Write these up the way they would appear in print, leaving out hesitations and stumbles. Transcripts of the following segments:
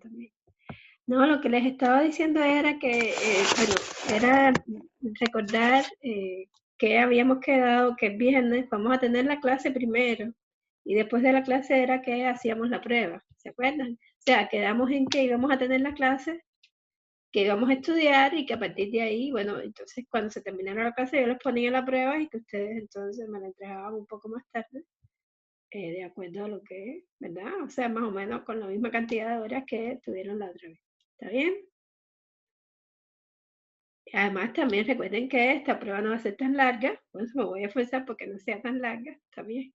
también. No, lo que les estaba diciendo era que, bueno, era recordar que habíamos quedado que el viernes vamos a tener la clase primero y después de la clase era que hacíamos la prueba, ¿se acuerdan? O sea, quedamos en que íbamos a tener la clase, que íbamos a estudiar y que a partir de ahí, bueno, entonces cuando se terminara la clase yo les ponía la prueba y que ustedes entonces me la entregaban un poco más tarde, de acuerdo a lo que es, ¿verdad? O sea, más o menos con la misma cantidad de horas que tuvieron la otra vez. ¿Está bien? Además, también recuerden que esta prueba no va a ser tan larga, pues me voy a esforzar porque no sea tan larga, está bien.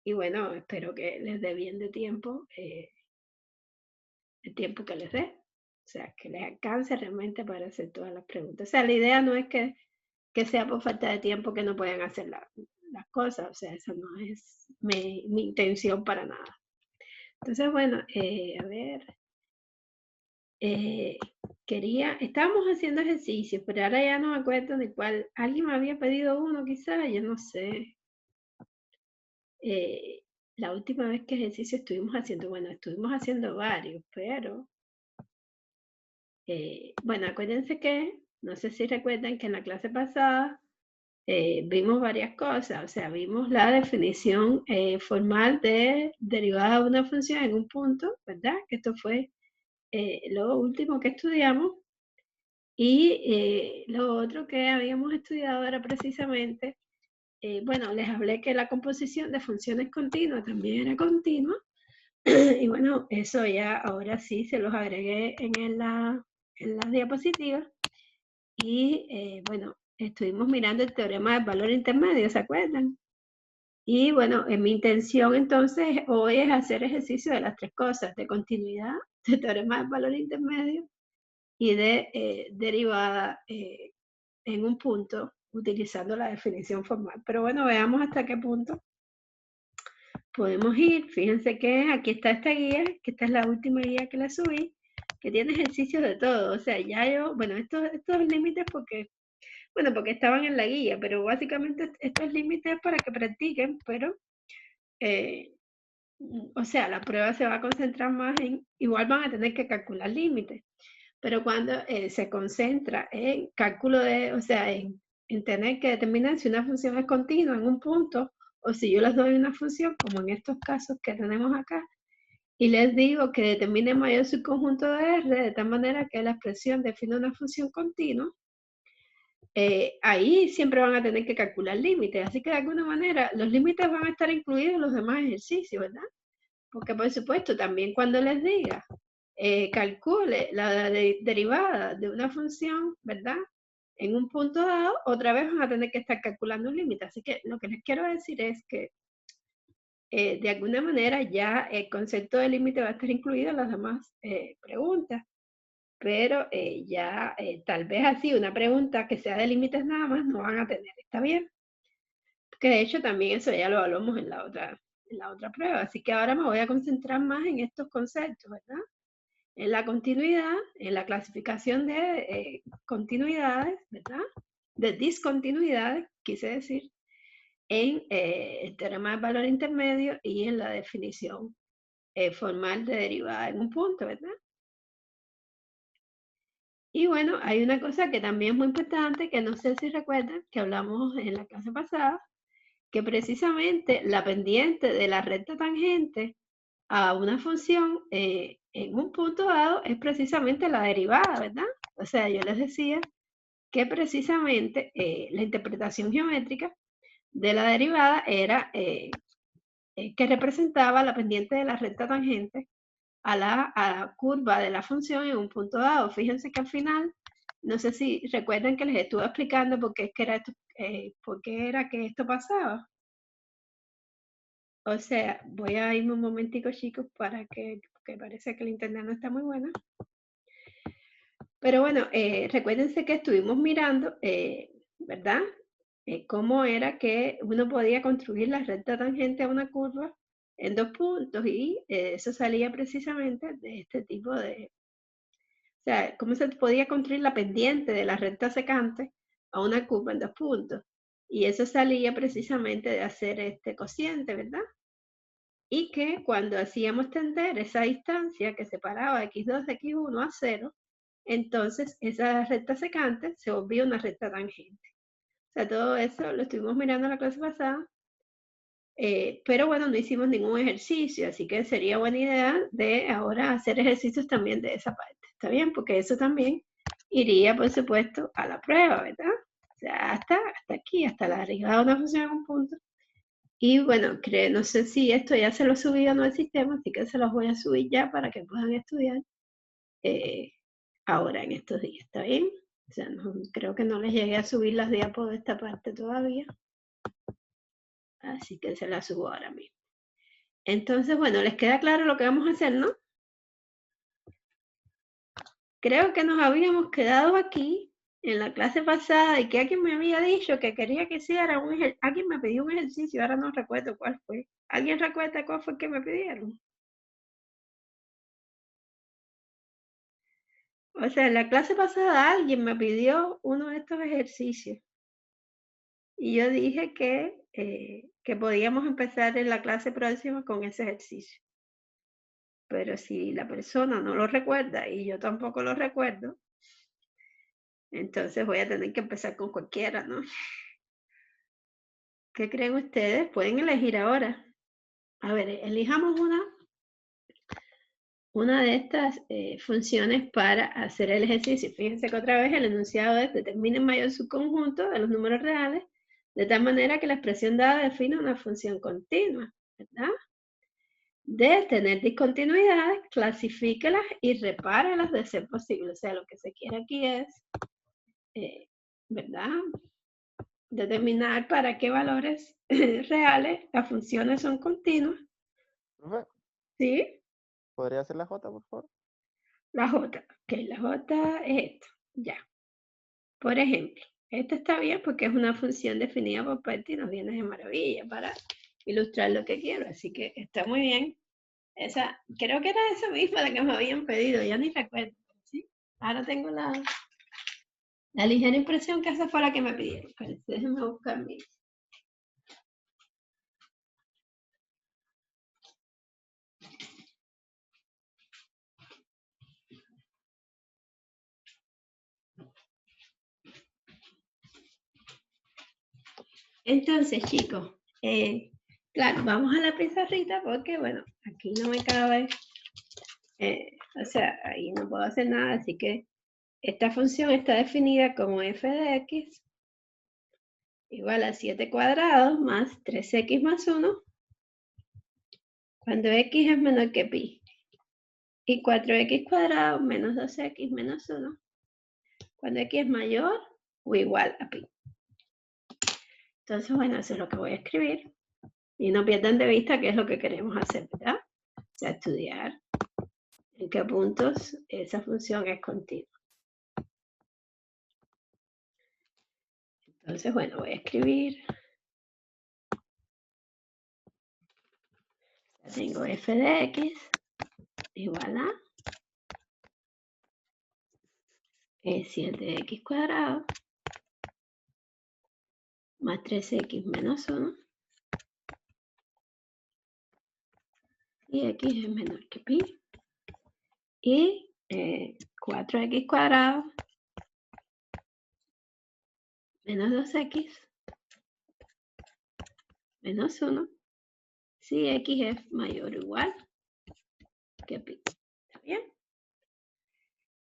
Y bueno, espero que les dé bien de tiempo, el tiempo que les dé. O sea, que les alcance realmente para hacer todas las preguntas. O sea, la idea no es que sea por falta de tiempo que no puedan hacer las cosas, o sea, esa no es mi intención para nada. Entonces, bueno, a ver, eh, estábamos haciendo ejercicios, pero ahora ya no me acuerdo de cuál, alguien me había pedido uno quizás, yo no sé. Eh, la última vez que ejercicio estuvimos haciendo, bueno, estuvimos haciendo varios, pero, bueno, acuérdense que, no sé si recuerdan que en la clase pasada vimos varias cosas, o sea, vimos la definición formal de derivada de una función en un punto, ¿verdad? Que esto fue lo último que estudiamos. Y lo otro que habíamos estudiado era precisamente, bueno, les hablé que la composición de funciones continuas también era continua. Y bueno, eso ya ahora sí se los agregué en las diapositivas. Y bueno, estuvimos mirando el teorema del valor intermedio, ¿se acuerdan? Y bueno, mi intención entonces hoy es hacer ejercicio de las tres cosas, de continuidad, de teorema del valor intermedio y de derivada en un punto utilizando la definición formal. Pero bueno, veamos hasta qué punto podemos ir. Fíjense que aquí está esta guía, que esta es la última guía que la subí, que tiene ejercicios de todo. O sea, ya yo, bueno, estos límites porque estaban en la guía, pero básicamente estos límites para que practiquen, pero, eh, o sea, la prueba se va a concentrar más igual van a tener que calcular límites, pero cuando se concentra en cálculo o sea, en tener que determinar si una función es continua en un punto, o si yo les doy una función, como en estos casos que tenemos acá, y les digo que determine mayor subconjunto de R, de tal manera que la expresión define una función continua, ahí siempre van a tener que calcular límites. Así que de alguna manera los límites van a estar incluidos en los demás ejercicios, ¿verdad? Porque por supuesto, también cuando les diga, calcule la derivada de una función, ¿verdad? En un punto dado, otra vez van a tener que estar calculando un límite. Así que lo que les quiero decir es que de alguna manera ya el concepto de límite va a estar incluido en las demás preguntas, pero ya tal vez así una pregunta que sea de límites nada más no van a tener, ¿está bien? Que de hecho también eso ya lo hablamos en la otra prueba, así que ahora me voy a concentrar más en estos conceptos, ¿verdad? En la continuidad, en la clasificación de continuidades, ¿verdad? De discontinuidades, quise decir, en el teorema del valor intermedio y en la definición formal de derivada en un punto, ¿verdad? Y bueno, hay una cosa que también es muy importante, que no sé si recuerdan, que hablamos en la clase pasada, que precisamente la pendiente de la recta tangente a una función en un punto dado es precisamente la derivada, ¿verdad? O sea, yo les decía que precisamente la interpretación geométrica de la derivada era que representaba la pendiente de la recta tangente a la curva de la función en un punto dado. Fíjense que al final, no sé si recuerdan que les estuve explicando por qué, es que era esto, por qué era que esto pasaba. O sea, voy a irme un momentico, chicos, porque parece que el internet no está muy bueno. Pero bueno, recuérdense que estuvimos mirando, ¿verdad? Cómo era que uno podía construir la recta tangente a una curva en dos puntos y eso salía precisamente de este tipo de, o sea, cómo se podía construir la pendiente de la recta secante a una curva en dos puntos. Y eso salía precisamente de hacer este cociente, ¿verdad? y que cuando hacíamos tender esa distancia que separaba x2 de x1 a 0, entonces esa recta secante se volvía una recta tangente. O sea, todo eso lo estuvimos mirando en la clase pasada, pero bueno, no hicimos ningún ejercicio, así que sería buena idea de ahora hacer ejercicios también de esa parte, ¿está bien? Porque eso también iría, por supuesto, a la prueba, ¿verdad? O sea, hasta aquí, hasta la derivada de una función en un punto. Y bueno, no sé si esto ya se lo subí o no al sistema, así que se los voy a subir ya para que puedan estudiar ahora en estos días, ¿está bien? O sea, creo que no les llegué a subir las diapos de esta parte todavía. Así que se las subo ahora mismo. Entonces, bueno, ¿les queda claro lo que vamos a hacer, no? Creo que nos habíamos quedado aquí en la clase pasada y que alguien me había dicho que quería que hiciera alguien me pidió un ejercicio, ahora no recuerdo cuál fue. ¿Alguien recuerda cuál fue el que me pidieron? O sea, en la clase pasada alguien me pidió uno de estos ejercicios y yo dije que podíamos empezar en la clase próxima con ese ejercicio. Pero si la persona no lo recuerda y yo tampoco lo recuerdo, entonces voy a tener que empezar con cualquiera, ¿no? ¿Qué creen ustedes? Pueden elegir ahora. A ver, elijamos una de estas funciones para hacer el ejercicio. Fíjense que otra vez el enunciado es: determine el mayor subconjunto de los números reales, de tal manera que la expresión dada define una función continua, ¿verdad? De tener discontinuidades, clasifíquelas y repáralas de ser posible. O sea, lo que se quiere aquí es, ¿verdad? Determinar para qué valores reales las funciones son continuas. Profe, ¿Sí? ¿podría hacer la J, por favor? La J. Ok, la J es esto. Ya. Por ejemplo, esta está bien porque es una función definida por parte y nos viene de maravilla para ilustrar lo que quiero. Así que está muy bien. Esa, creo que era esa misma la que me habían pedido, ya ni recuerdo. ¿Sí? Ahora tengo la ligera impresión que esa fue la que me pidieron. Déjenme buscar mi. Entonces, chicos, claro, vamos a la pizarrita porque, bueno, aquí no me cabe, o sea, ahí no puedo hacer nada, así que esta función está definida como f de x igual a 7 cuadrados más 3x más 1 cuando x es menor que pi, y 4x cuadrado menos 2x menos 1 cuando x es mayor o igual a pi. Entonces, bueno, eso es lo que voy a escribir. Y no pierdan de vista qué es lo que queremos hacer, ¿verdad? O sea, estudiar en qué puntos esa función es continua. Entonces, bueno, voy a escribir. Ya tengo f de x igual a 7x cuadrado más 3x menos 1 y x es menor que pi, y 4x cuadrado menos 2x menos 1 si x es mayor o igual que pi. ¿Está bien?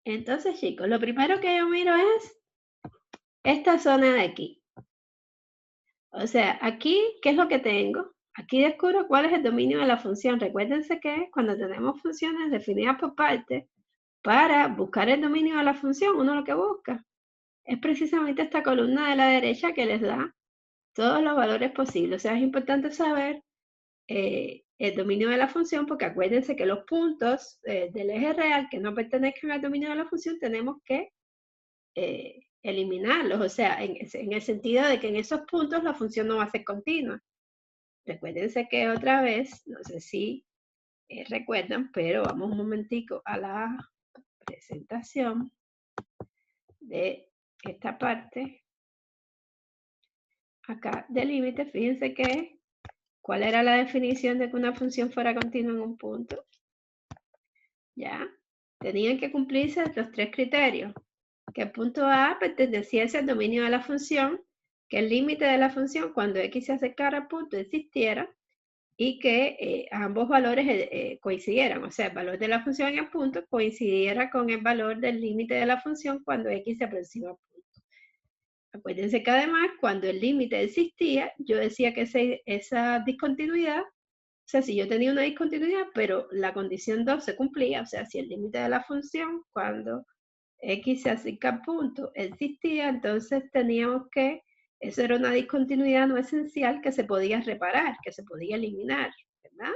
Entonces, chicos, lo primero que yo miro es esta zona de aquí. O sea, aquí, ¿qué es lo que tengo? Aquí descubro cuál es el dominio de la función. Recuérdense que cuando tenemos funciones definidas por partes, para buscar el dominio de la función, uno lo que busca es precisamente esta columna de la derecha que les da todos los valores posibles. O sea, es importante saber el dominio de la función, porque acuérdense que los puntos del eje real que no pertenezcan al dominio de la función tenemos que eliminarlos. O sea, en el sentido de que en esos puntos la función no va a ser continua. Recuérdense que otra vez, no sé si recuerdan, pero vamos un momentico a la presentación de esta parte acá del límite. Fíjense que ¿Cuál era la definición de que una función fuera continua en un punto? ¿Ya? Tenían que cumplirse los 3 criterios. Que el punto A perteneciese al dominio de la función, que el límite de la función cuando x se acercara al punto existiera y que ambos valores coincidieran, o sea, el valor de la función en el punto coincidiera con el valor del límite de la función cuando x se aproxima al punto. Acuérdense que además, cuando el límite existía, yo decía que esa discontinuidad, o sea, si yo tenía una discontinuidad, pero la condición 2 se cumplía, o sea, si el límite de la función cuando x se acerca al punto existía, entonces teníamos que, eso era una discontinuidad no esencial que se podía reparar, que se podía eliminar, ¿verdad?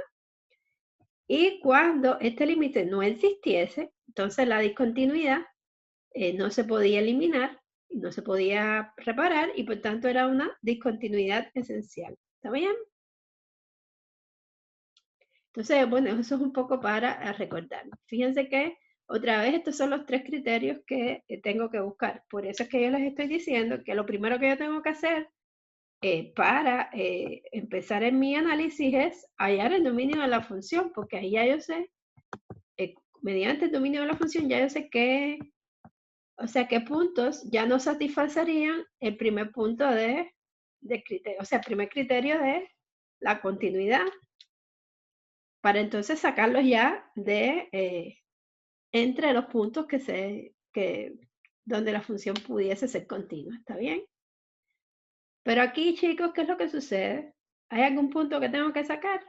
Y cuando este límite no existiese, entonces la discontinuidad no se podía eliminar, no se podía reparar y por tanto era una discontinuidad esencial. ¿Está bien? Entonces, bueno, eso es un poco para recordar. Fíjense que otra vez estos son los 3 criterios que tengo que buscar. Por eso es que yo les estoy diciendo que lo primero que yo tengo que hacer para empezar en mi análisis es hallar el dominio de la función, porque ahí ya yo sé, mediante el dominio de la función ya yo sé qué, o sea, qué puntos ya no satisfacerían el primer punto de criterio, o sea, el primer criterio de la continuidad, para entonces sacarlos ya de entre los puntos donde la función pudiese ser continua, ¿está bien? Pero aquí, chicos, ¿qué es lo que sucede? ¿Hay algún punto que tengo que sacar?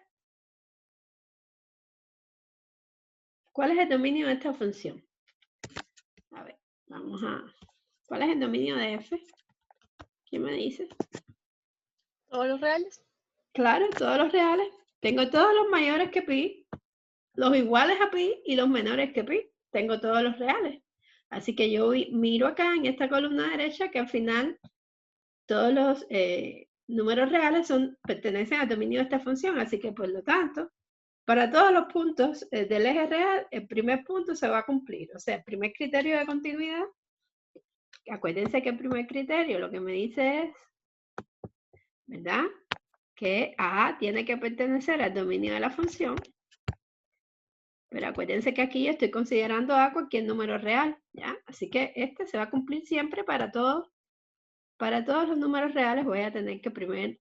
¿Cuál es el dominio de esta función? A ver, ¿cuál es el dominio de f? ¿Quién me dice? ¿Todos los reales? Claro, todos los reales. Tengo todos los mayores que pi, los iguales a pi y los menores que pi. Tengo todos los reales. Así que yo miro acá en esta columna derecha que al final todos los números reales pertenecen al dominio de esta función. Así que por lo tanto, para todos los puntos del eje real, el primer punto se va a cumplir. O sea, el primer criterio de continuidad, acuérdense que el primer criterio lo que me dice es, ¿verdad? Que A tiene que pertenecer al dominio de la función. Pero acuérdense que aquí yo estoy considerando A cualquier número real, ¿ya? Así que este se va a cumplir siempre para todos los números reales voy a tener que el primer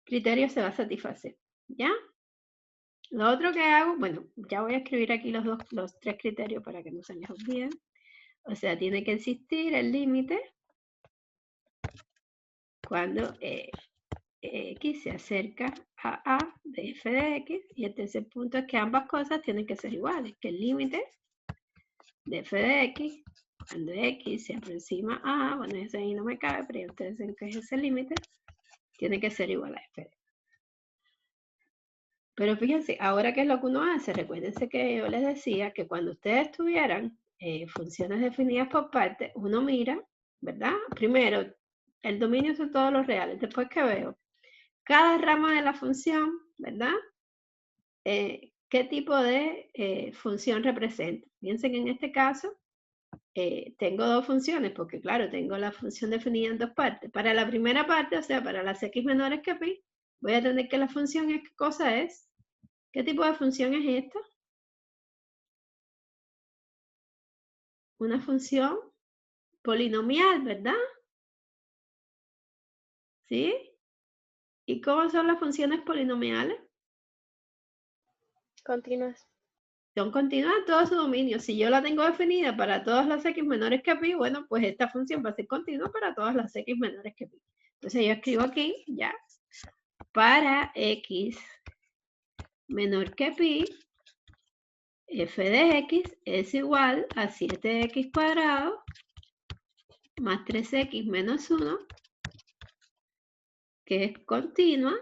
criterio se va a satisfacer, ¿ya? Lo otro que hago, bueno, ya voy a escribir aquí los 3 criterios para que no se les olviden. O sea, tiene que existir el límite cuando x se acerca a A de f de x. Y el tercer punto es que ambas cosas tienen que ser iguales, que el límite de f de x, cuando x se aproxima a A, bueno, eso ahí no me cabe, pero ya ustedes saben que es ese límite, tiene que ser igual a f de x. Pero fíjense, ahora qué es lo que uno hace, recuérdense que yo les decía que cuando ustedes tuvieran funciones definidas por partes, uno mira, ¿verdad? Primero, el dominio son todos los reales. Después que veo cada rama de la función, ¿verdad? ¿Qué tipo de función representa? Fíjense que en este caso tengo dos funciones, porque claro, tengo la función definida en dos partes. Para la primera parte, o sea, para las x menores que pi, voy a tener que la función es, ¿qué cosa es? ¿Qué tipo de función es esta? Una función polinomial, ¿verdad? ¿Sí? ¿Y cómo son las funciones polinomiales? Continuas. Son continuas en todo su dominio. Si yo la tengo definida para todas las x menores que pi, bueno, pues esta función va a ser continua para todas las x menores que pi. Entonces yo escribo aquí, ya, para x menor que pi, f de x es igual a 7x cuadrado más 3x menos 1, que es continua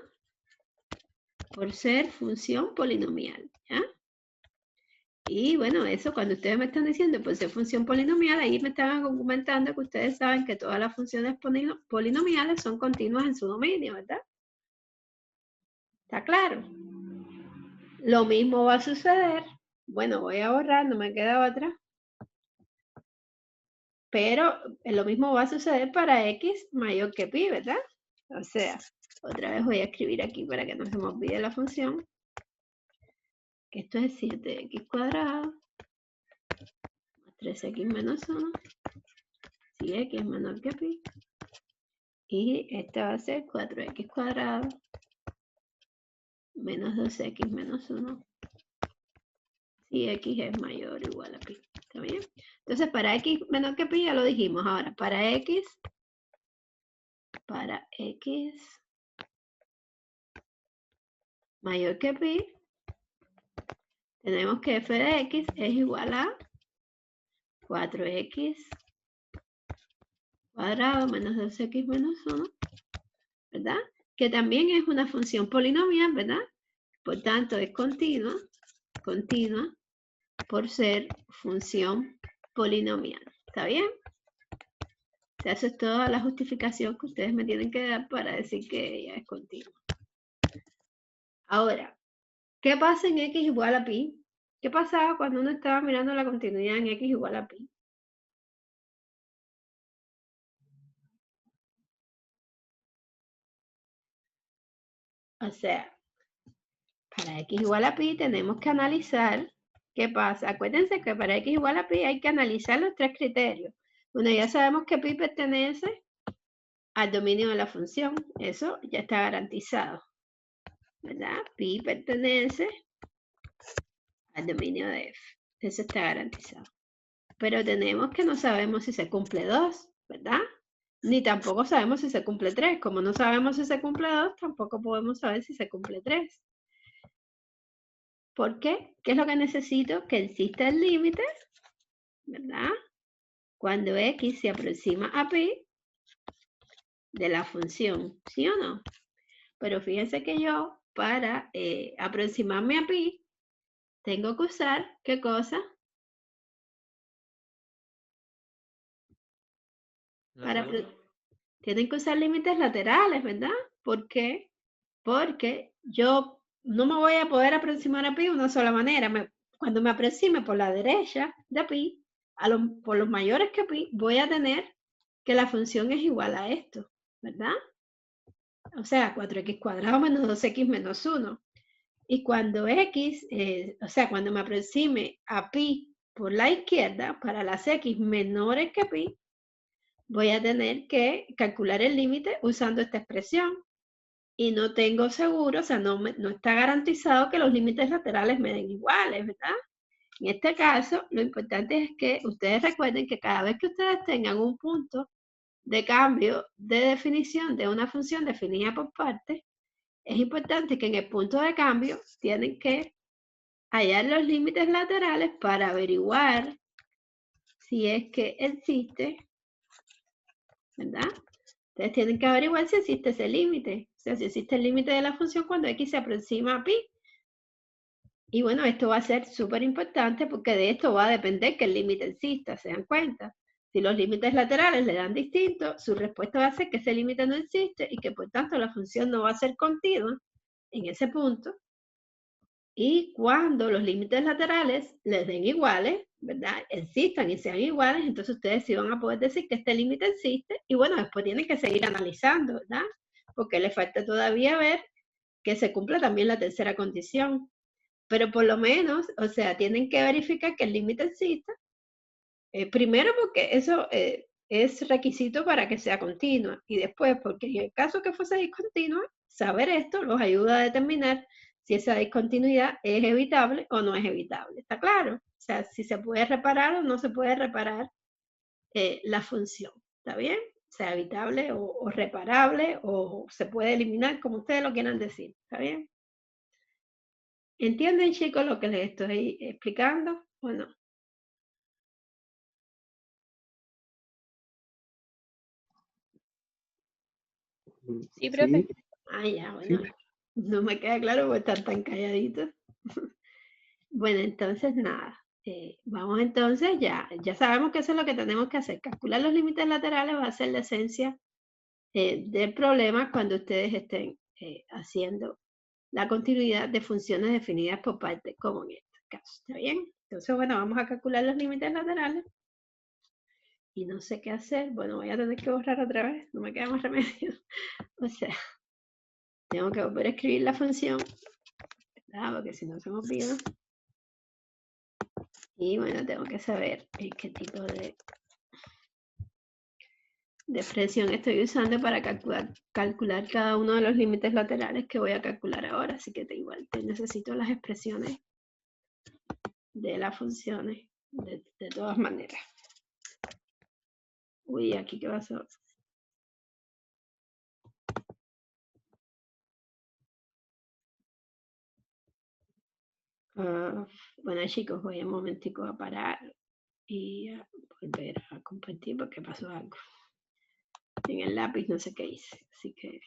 por ser función polinomial, ¿ya? Y bueno, eso cuando ustedes me están diciendo por ser función polinomial, ahí me están argumentando que ustedes saben que todas las funciones polinomiales son continuas en su dominio, ¿verdad? ¿Está claro? Lo mismo va a suceder, bueno, voy a borrar, no me queda otra, pero lo mismo va a suceder para x mayor que pi, ¿verdad? O sea, Otra vez voy a escribir aquí para que no se me olvide la función. Que esto es 7x cuadrado más 3x menos 1 si x es menor que pi. Y esta va a ser 4x cuadrado menos 2x menos 1 si x es mayor o igual a pi. ¿Está bien? Entonces, para x menor que pi ya lo dijimos. Ahora, para x mayor que pi, tenemos que f de x es igual a 4x cuadrado menos 2x menos 1, ¿verdad? Que también es una función polinomial, ¿verdad? Por tanto, es continua por ser función polinomial. ¿Está bien? O sea, eso es toda la justificación que ustedes me tienen que dar para decir que ella es continua. Ahora, ¿qué pasa en x igual a pi? ¿Qué pasaba cuando uno estaba mirando la continuidad en x igual a pi? O sea, para x igual a pi tenemos que analizar qué pasa. Acuérdense que para x igual a pi hay que analizar los tres criterios. Bueno, ya sabemos que pi pertenece al dominio de la función. Eso ya está garantizado, ¿verdad? Pi pertenece al dominio de f. Eso está garantizado. Pero tenemos que no sabemos si se cumple 2, ¿verdad? Ni tampoco sabemos si se cumple 3. Como no sabemos si se cumple 2, tampoco podemos saber si se cumple 3. ¿Por qué? ¿Qué es lo que necesito? Que exista el límite, ¿verdad? Cuando x se aproxima a pi de la función, ¿sí o no? Pero fíjense que yo, para aproximarme a pi, tengo que usar, ¿qué cosa? Tienen que usar límites laterales, ¿verdad? ¿Por qué? Porque yo no me voy a poder aproximar a pi de una sola manera. Cuando me aproxime por la derecha de pi, por los mayores que pi, voy a tener que la función es igual a esto, ¿verdad? O sea, 4x cuadrado menos 2x menos 1. Y cuando x, o sea, cuando me aproxime a pi por la izquierda, para las x menores que pi, voy a tener que calcular el límite usando esta expresión. Y no tengo seguro, o sea, no está garantizado que los límites laterales me den iguales, ¿verdad? En este caso, lo importante es que ustedes recuerden que cada vez que ustedes tengan un punto de cambio de definición de una función definida por partes, es importante que en el punto de cambio tienen que hallar los límites laterales para averiguar si es que existe, ¿verdad? Ustedes tienen que averiguar si existe ese límite, o sea, si existe el límite de la función cuando x se aproxima a pi. Y bueno, esto va a ser súper importante porque de esto va a depender que el límite exista, ¿se dan cuenta? Si los límites laterales le dan distinto, su respuesta va a ser que ese límite no existe y que por tanto la función no va a ser continua en ese punto. Y cuando los límites laterales les den iguales, ¿verdad? Existan y sean iguales, entonces ustedes sí van a poder decir que este límite existe y bueno, después tienen que seguir analizando, ¿verdad? Porque le falta todavía ver que se cumpla también la tercera condición. Pero por lo menos, o sea, tienen que verificar que el límite exista. Primero porque eso es requisito para que sea continua. Y después porque en el caso que fuese discontinua, saber esto los ayuda a determinar si esa discontinuidad es evitable o no es evitable. ¿Está claro? O sea, si se puede reparar o no se puede reparar la función. ¿Está bien? O sea, evitable o reparable o se puede eliminar, como ustedes lo quieran decir. ¿Está bien? ¿Entienden, chicos, lo que les estoy explicando o no? Sí, profe. Ah, ya, bueno. No me queda claro porque están tan calladitos. Bueno, entonces nada. Vamos entonces, ya sabemos que eso es lo que tenemos que hacer. Calcular los límites laterales va a ser la esencia del problema cuando ustedes estén haciendo la continuidad de funciones definidas por partes, como en este caso. ¿Está bien? Entonces, bueno, vamos a calcular los límites laterales. Y no sé qué hacer. Bueno, voy a tener que borrar otra vez. No me queda más remedio. O sea, tengo que volver a escribir la función, ¿verdad? Porque si no se me olvida. Y bueno, tengo que saber qué tipo de expresión estoy usando para calcular cada uno de los límites laterales que voy a calcular ahora. Así que igual necesito las expresiones de las funciones de todas maneras. Uy, aquí qué pasó. Bueno, chicos, voy un momentico a parar y a volver a compartir porque pasó algo. En el lápiz no sé qué hice, así que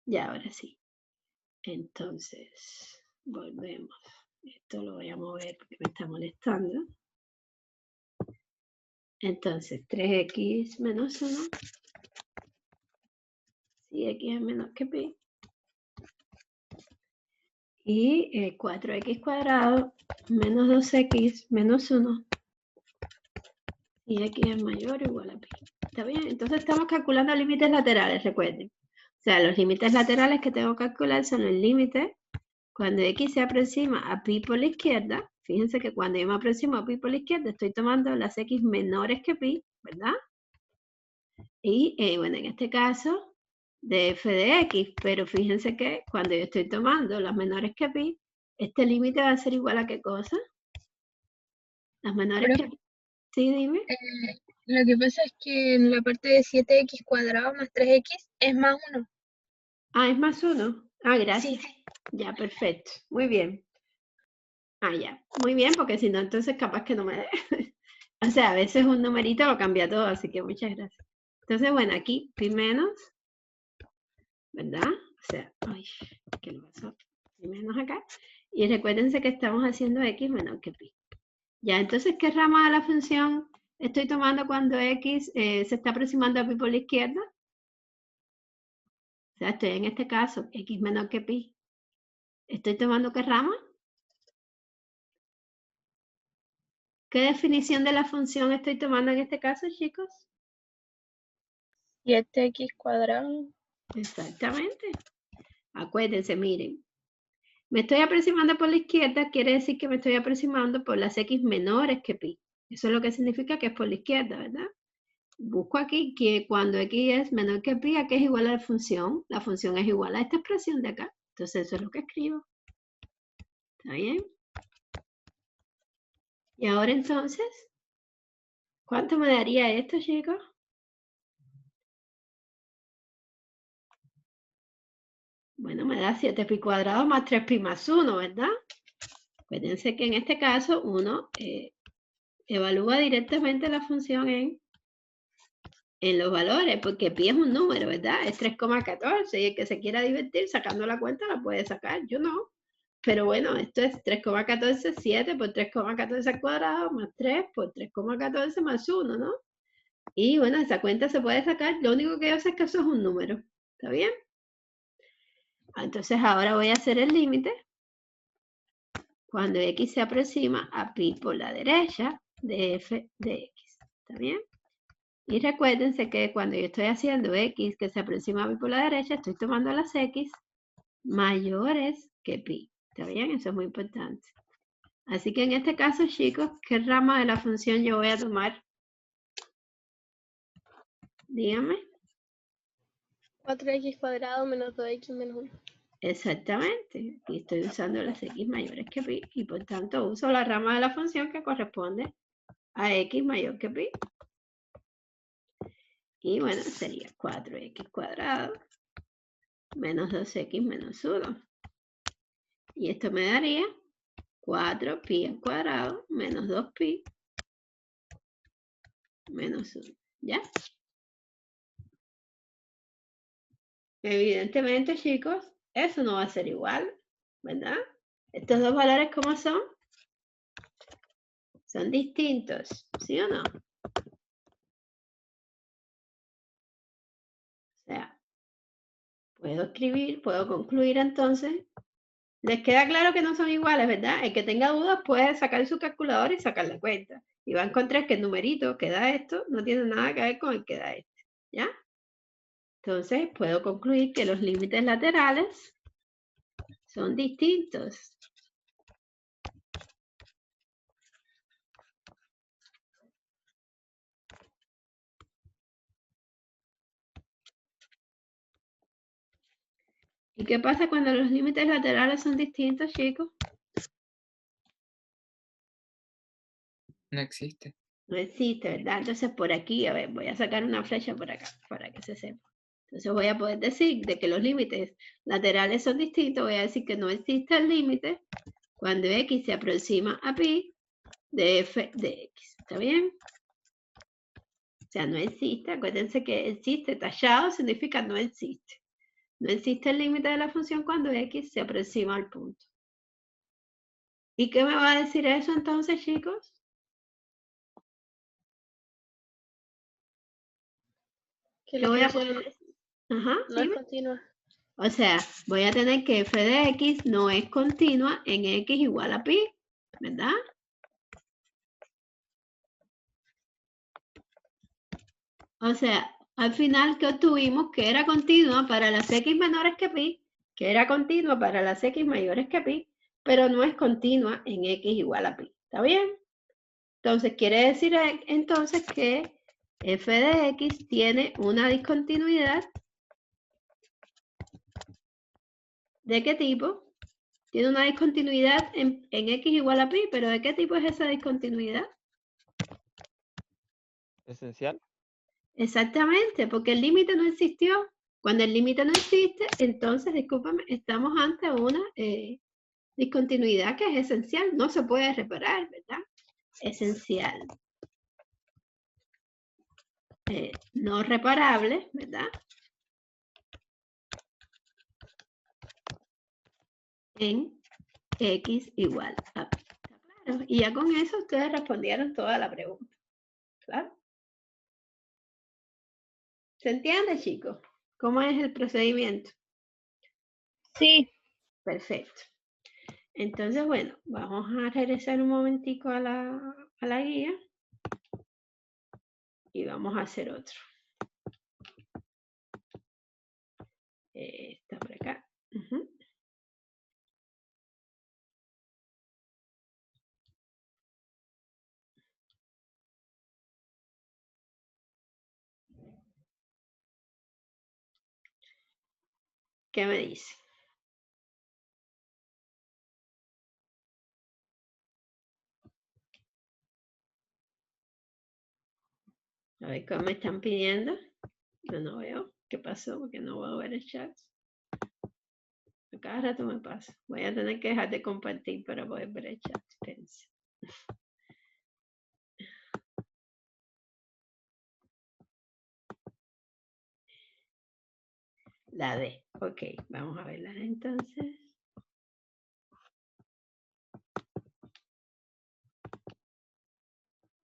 ya, ahora sí. Entonces, volvemos. Esto lo voy a mover porque me está molestando. Entonces, 3x menos 1. Si x es menos que pi. Y 4x cuadrado menos 2x menos 1. Y x es mayor o igual a pi. ¿Está bien? Entonces estamos calculando límites laterales, recuerden. O sea, los límites laterales que tengo que calcular son el límite cuando x se aproxima a pi por la izquierda. Fíjense que cuando yo me aproximo a pi por la izquierda estoy tomando las x menores que pi, ¿verdad? Y bueno, en este caso de f de x, pero fíjense que cuando yo estoy tomando las menores que pi, este límite va a ser igual a ¿qué cosa? Las menores que pi. Sí, dime. Lo que pasa es que en la parte de 7x cuadrado más 3x es más 1. Ah, es más 1. Ah, gracias. Sí. Ya, perfecto. Muy bien. Ah, ya. Muy bien, porque si no, entonces capaz que no me dé. O sea, a veces un numerito lo cambia todo, así que muchas gracias. Entonces, bueno, aquí pi menos, ¿verdad? O sea, ay, ¿qué le pasó? Pi menos acá. Y recuérdense que estamos haciendo x menor que pi. Ya, entonces, ¿qué rama de la función estoy tomando cuando x se está aproximando a pi por la izquierda? O sea, estoy en este caso, x menor que pi. ¿Estoy tomando qué rama? ¿Qué definición de la función estoy tomando en este caso, chicos? 7x cuadrado. Exactamente. Acuérdense, miren. Me estoy aproximando por la izquierda, quiere decir que me estoy aproximando por las x menores que pi. Eso es lo que significa que es por la izquierda, ¿verdad? Busco aquí que cuando x es menor que pi, ¿a qué es igual a la función? La función es igual a esta expresión de acá. Entonces eso es lo que escribo. ¿Está bien? Y ahora entonces, ¿cuánto me daría esto, chicos? Bueno, me da 7pi cuadrado más 3pi más 1, ¿verdad? Acuérdense que en este caso uno evalúa directamente la función en los valores, porque pi es un número, ¿verdad? Es 3,14 y el que se quiera divertir sacando la cuenta la puede sacar, yo no. Pero bueno, esto es 3,14, 7 por 3,14 al cuadrado más 3 por 3,14 más 1, ¿no? Y bueno, esa cuenta se puede sacar, lo único que yo sé es que eso es un número, ¿está bien? Entonces ahora voy a hacer el límite cuando x se aproxima a pi por la derecha de f de x, ¿está bien? Y recuérdense que cuando yo estoy haciendo x que se aproxima a pi por la derecha, estoy tomando las x mayores que pi, ¿está bien? Eso es muy importante. Así que en este caso, chicos, ¿qué rama de la función yo voy a tomar? Díganme. 4x cuadrado menos 2x menos 1. Exactamente. Aquí estoy usando las x mayores que pi y por tanto uso la rama de la función que corresponde a x mayor que pi. Y bueno, sería 4x cuadrado menos 2x menos 1. Y esto me daría 4pi al cuadrado menos 2pi menos 1. ¿Ya? Evidentemente, chicos, eso no va a ser igual, ¿verdad? Estos dos valores, ¿cómo son? Son distintos, ¿sí o no? O sea, puedo concluir entonces. Les queda claro que no son iguales, ¿verdad? El que tenga dudas puede sacar su calculadora y sacar la cuenta. Y va a encontrar que el numerito que da esto no tiene nada que ver con el que da este, ¿ya? Entonces, puedo concluir que los límites laterales son distintos. ¿Y qué pasa cuando los límites laterales son distintos, chicos? No existe. No existe, ¿verdad? Entonces, por aquí, a ver, voy a sacar una flecha por acá para que se sepa. Entonces, voy a poder decir de que los límites laterales son distintos. Voy a decir que no existe el límite cuando x se aproxima a pi de f de x. ¿Está bien? O sea, no existe. Acuérdense que existe tachado significa no existe. No existe el límite de la función cuando x se aproxima al punto. ¿Y qué me va a decir eso entonces, chicos? Que ¿Qué la voy a función poder decir? Ajá, no es dime. continua. O sea, voy a tener que f de x no es continua en x igual a pi, ¿verdad? O sea, al final que obtuvimos que era continua para las x menores que pi, que era continua para las x mayores que pi, pero no es continua en x igual a pi. ¿Está bien? Entonces, quiere decir entonces que f de x tiene una discontinuidad. ¿De qué tipo? Tiene una discontinuidad en x igual a pi, pero ¿de qué tipo es esa discontinuidad? Esencial. Exactamente, porque el límite no existió. Cuando el límite no existe, entonces, discúlpame, estamos ante una discontinuidad que es esencial, no se puede reparar, ¿verdad? Esencial. No reparable, ¿verdad? En x igual a pi. Claro, y ya con eso ustedes respondieron toda la pregunta. ¿Claro? ¿Se entiende, chicos? ¿Cómo es el procedimiento? Sí. Perfecto. Entonces, bueno, vamos a regresar un momentico a la guía y vamos a hacer otro. Está por acá. ¿Qué me dice? A ver, ¿cómo me están pidiendo? Yo no veo. ¿Qué pasó? Porque no voy a ver el chat. A cada rato me pasa. Voy a tener que dejar de compartir para poder ver el chat. Espérense. La D. Ok, vamos a verla entonces.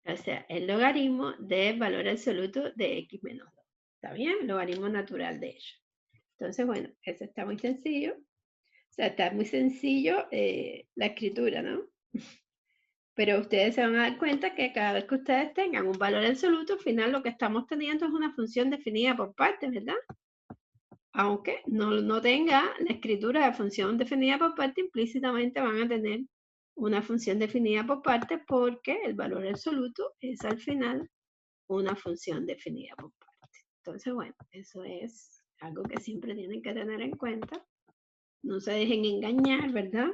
O sea, el logaritmo del valor absoluto de x menos 2. ¿Está bien? El logaritmo natural de ello. Entonces, bueno, eso está muy sencillo. O sea, está muy sencillo la escritura, ¿no? Pero ustedes se van a dar cuenta que cada vez que ustedes tengan un valor absoluto, al final lo que estamos teniendo es una función definida por partes, ¿verdad? Aunque no tenga la escritura de función definida por parte, implícitamente van a tener una función definida por parte porque el valor absoluto es al final una función definida por parte. Entonces, bueno, eso es algo que siempre tienen que tener en cuenta. No se dejen engañar, ¿verdad?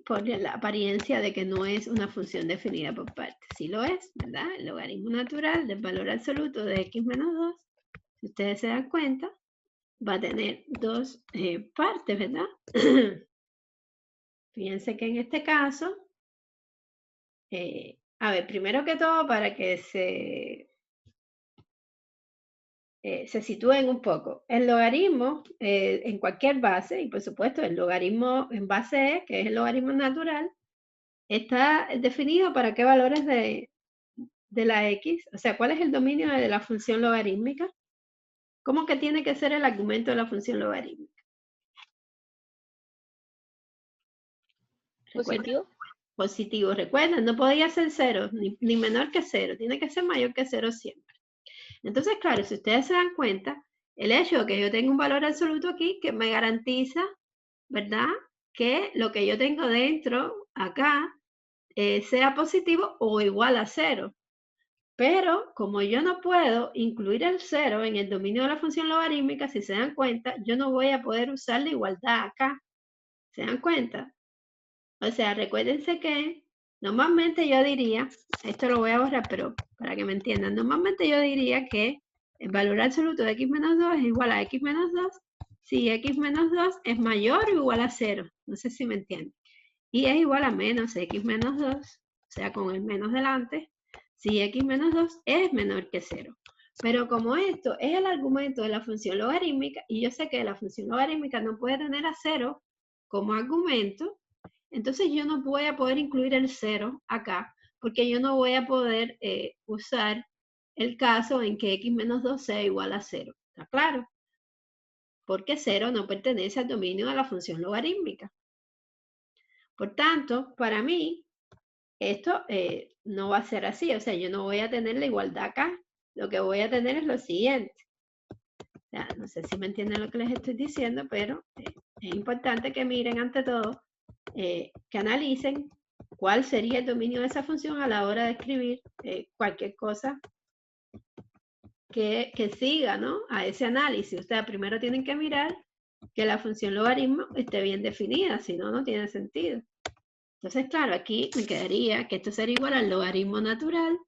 Por la apariencia de que no es una función definida por parte. Sí lo es, ¿verdad? El logaritmo natural del valor absoluto de x menos 2, si ustedes se dan cuenta, va a tener dos partes, ¿verdad? Fíjense que en este caso, a ver, primero que todo, para que se sitúen un poco. El logaritmo en cualquier base, y por supuesto el logaritmo en base E, que es el logaritmo natural, está definido para qué valores de la x, o sea, ¿cuál es el dominio de la función logarítmica? ¿Cómo que tiene que ser el argumento de la función logarítmica? Positivo. Positivo, recuerden, no podía ser 0, ni menor que 0, tiene que ser mayor que 0 siempre. Entonces, claro, si ustedes se dan cuenta, el hecho de que yo tenga un valor absoluto aquí, que me garantiza, ¿verdad? Que lo que yo tengo dentro, acá, sea positivo o igual a 0. Pero como yo no puedo incluir el 0 en el dominio de la función logarítmica, si se dan cuenta, yo no voy a poder usar la igualdad acá. ¿Se dan cuenta? O sea, recuérdense que normalmente yo diría, esto lo voy a borrar, pero para que me entiendan, normalmente yo diría que el valor absoluto de x menos 2 es igual a x menos 2 si x menos 2 es mayor o igual a 0. No sé si me entienden. Y es igual a menos x menos 2, o sea, con el menos delante, si x menos 2 es menor que 0. Pero como esto es el argumento de la función logarítmica, y yo sé que la función logarítmica no puede tener a 0 como argumento, entonces yo no voy a poder incluir el 0 acá, porque yo no voy a poder usar el caso en que x menos 2 sea igual a 0. ¿Está claro? Porque 0 no pertenece al dominio de la función logarítmica. Por tanto, para mí, esto no va a ser así. O sea, yo no voy a tener la igualdad acá. Lo que voy a tener es lo siguiente. O sea, no sé si me entienden lo que les estoy diciendo, pero es importante que miren ante todo, que analicen cuál sería el dominio de esa función a la hora de escribir cualquier cosa que siga, ¿no? A ese análisis. O sea, primero tienen que mirar que la función logaritmo esté bien definida, si no, no tiene sentido. Entonces, claro, aquí me quedaría que esto sería igual al logaritmo natural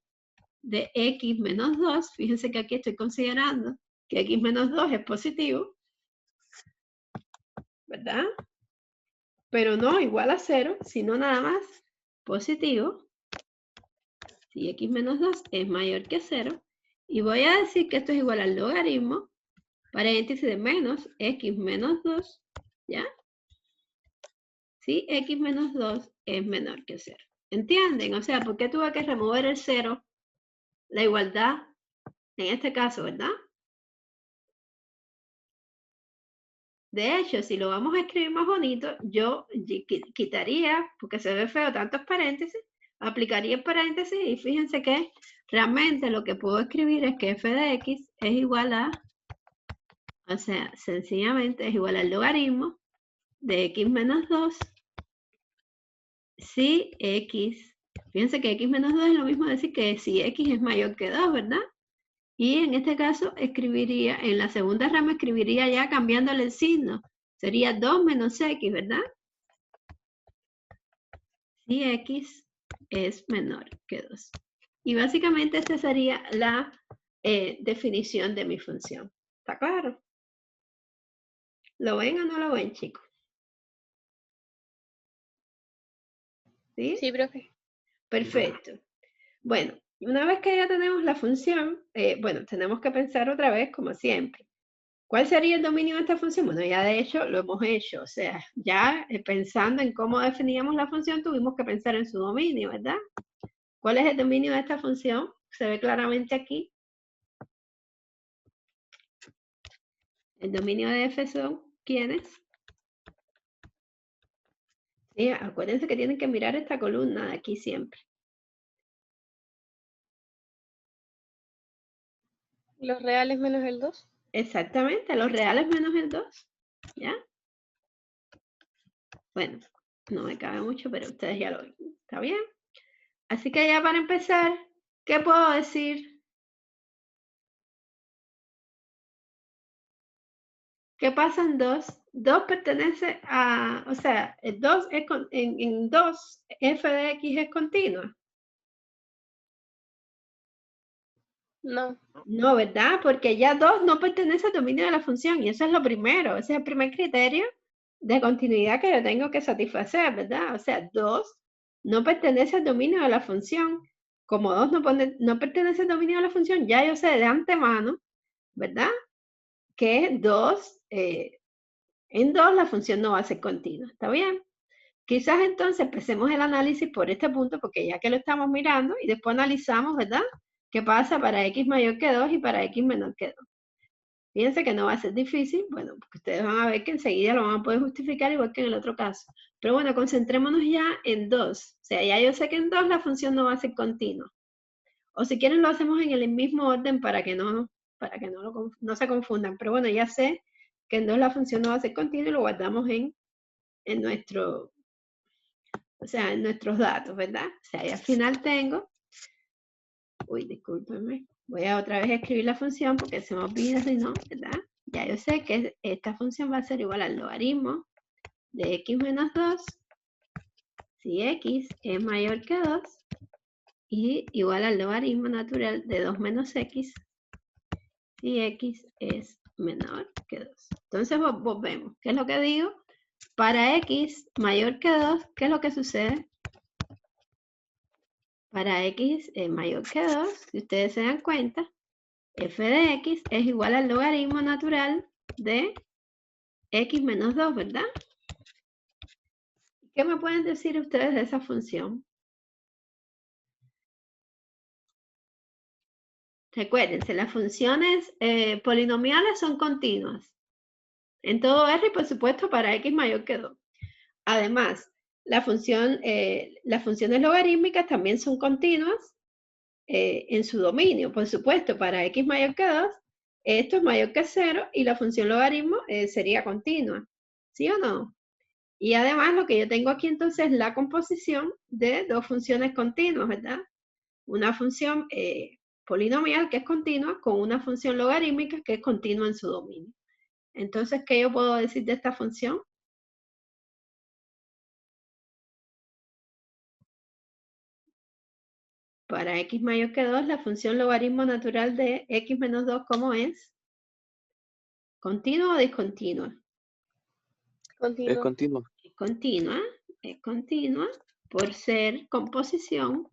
de x menos 2. Fíjense que aquí estoy considerando que x menos 2 es positivo, ¿verdad? Pero no igual a 0, sino nada más positivo. Si x menos 2 es mayor que 0. Y voy a decir que esto es igual al logaritmo, paréntesis de menos x menos 2, ¿ya? Si x menos 2 es menor que 0. ¿Entienden? O sea, ¿por qué tuve que remover el 0? La igualdad, en este caso, ¿verdad? De hecho, si lo vamos a escribir más bonito, yo quitaría, porque se ve feo tantos paréntesis, aplicaría el paréntesis y fíjense que realmente lo que puedo escribir es que f de x es igual a, o sea, sencillamente es igual al logaritmo de x menos 2 si x, fíjense que x menos 2 es lo mismo decir que si x es mayor que 2, ¿verdad? Y en este caso escribiría, en la segunda rama escribiría ya cambiándole el signo. Sería 2 menos x, ¿verdad? Si x es menor que 2. Y básicamente esta sería la definición de mi función. ¿Está claro? ¿Lo ven o no lo ven, chicos? ¿Sí? Sí, profe. Perfecto. Bueno, una vez que ya tenemos la función, bueno, tenemos que pensar otra vez, como siempre. ¿Cuál sería el dominio de esta función? Bueno, ya de hecho lo hemos hecho. O sea, ya pensando en cómo definíamos la función, tuvimos que pensar en su dominio, ¿verdad? ¿Cuál es el dominio de esta función? Se ve claramente aquí. El dominio de f son, ¿quiénes? Sí, acuérdense que tienen que mirar esta columna de aquí siempre. Los reales menos el 2. Exactamente, los reales menos el 2. ¿Ya? Bueno, no me cabe mucho, pero ustedes ya lo ven. ¿Está bien? Así que ya para empezar, ¿qué puedo decir? ¿Qué pasa en 2? 2 pertenece a, o sea, el 2 es en 2, f de x es continua. No. No, ¿verdad? Porque ya 2 no pertenece al dominio de la función y eso es lo primero, ese es el primer criterio de continuidad que yo tengo que satisfacer, ¿verdad? O sea, 2 no pertenece al dominio de la función. Como 2 no pertenece al dominio de la función, ya yo sé de antemano, ¿verdad? Que 2, en 2 la función no va a ser continua, ¿está bien? Quizás entonces empecemos el análisis por este punto, porque ya que lo estamos mirando, y después analizamos, ¿verdad? ¿Qué pasa para x mayor que 2 y para x menor que 2? Fíjense que no va a ser difícil, bueno, porque ustedes van a ver que enseguida lo van a poder justificar igual que en el otro caso. Pero bueno, concentrémonos ya en 2. O sea, ya yo sé que en 2 la función no va a ser continua. O si quieren lo hacemos en el mismo orden para que no se confundan. Pero bueno, ya sé que en 2 la función no va a ser continua y lo guardamos en nuestro, o sea, en nuestros datos, ¿verdad? O sea, y al final tengo, uy, discúlpenme, voy a otra vez escribir la función porque se me olvida si no, ¿verdad? Ya yo sé que esta función va a ser igual al logaritmo de x menos 2 si x es mayor que 2 y igual al logaritmo natural de 2 menos x si x es menor que 2. Entonces volvemos. ¿Qué es lo que digo? Para x mayor que 2, ¿qué es lo que sucede? Para x mayor que 2, si ustedes se dan cuenta, f de x es igual al logaritmo natural de x menos 2, ¿verdad? ¿Qué me pueden decir ustedes de esa función? Recuérdense, las funciones polinomiales son continuas. En todo R y por supuesto para x mayor que 2. Además, las funciones logarítmicas también son continuas en su dominio. Por supuesto, para x mayor que 2, esto es mayor que 0 y la función logaritmo sería continua. ¿Sí o no? Y además lo que yo tengo aquí entonces es la composición de 2 funciones continuas, ¿verdad? Una función polinomial que es continua con una función logarítmica que es continua en su dominio. Entonces, ¿qué yo puedo decir de esta función? Para x mayor que 2, la función logaritmo natural de x menos 2, ¿cómo es? ¿Continua o discontinua? Es continuo. Es continua por ser composición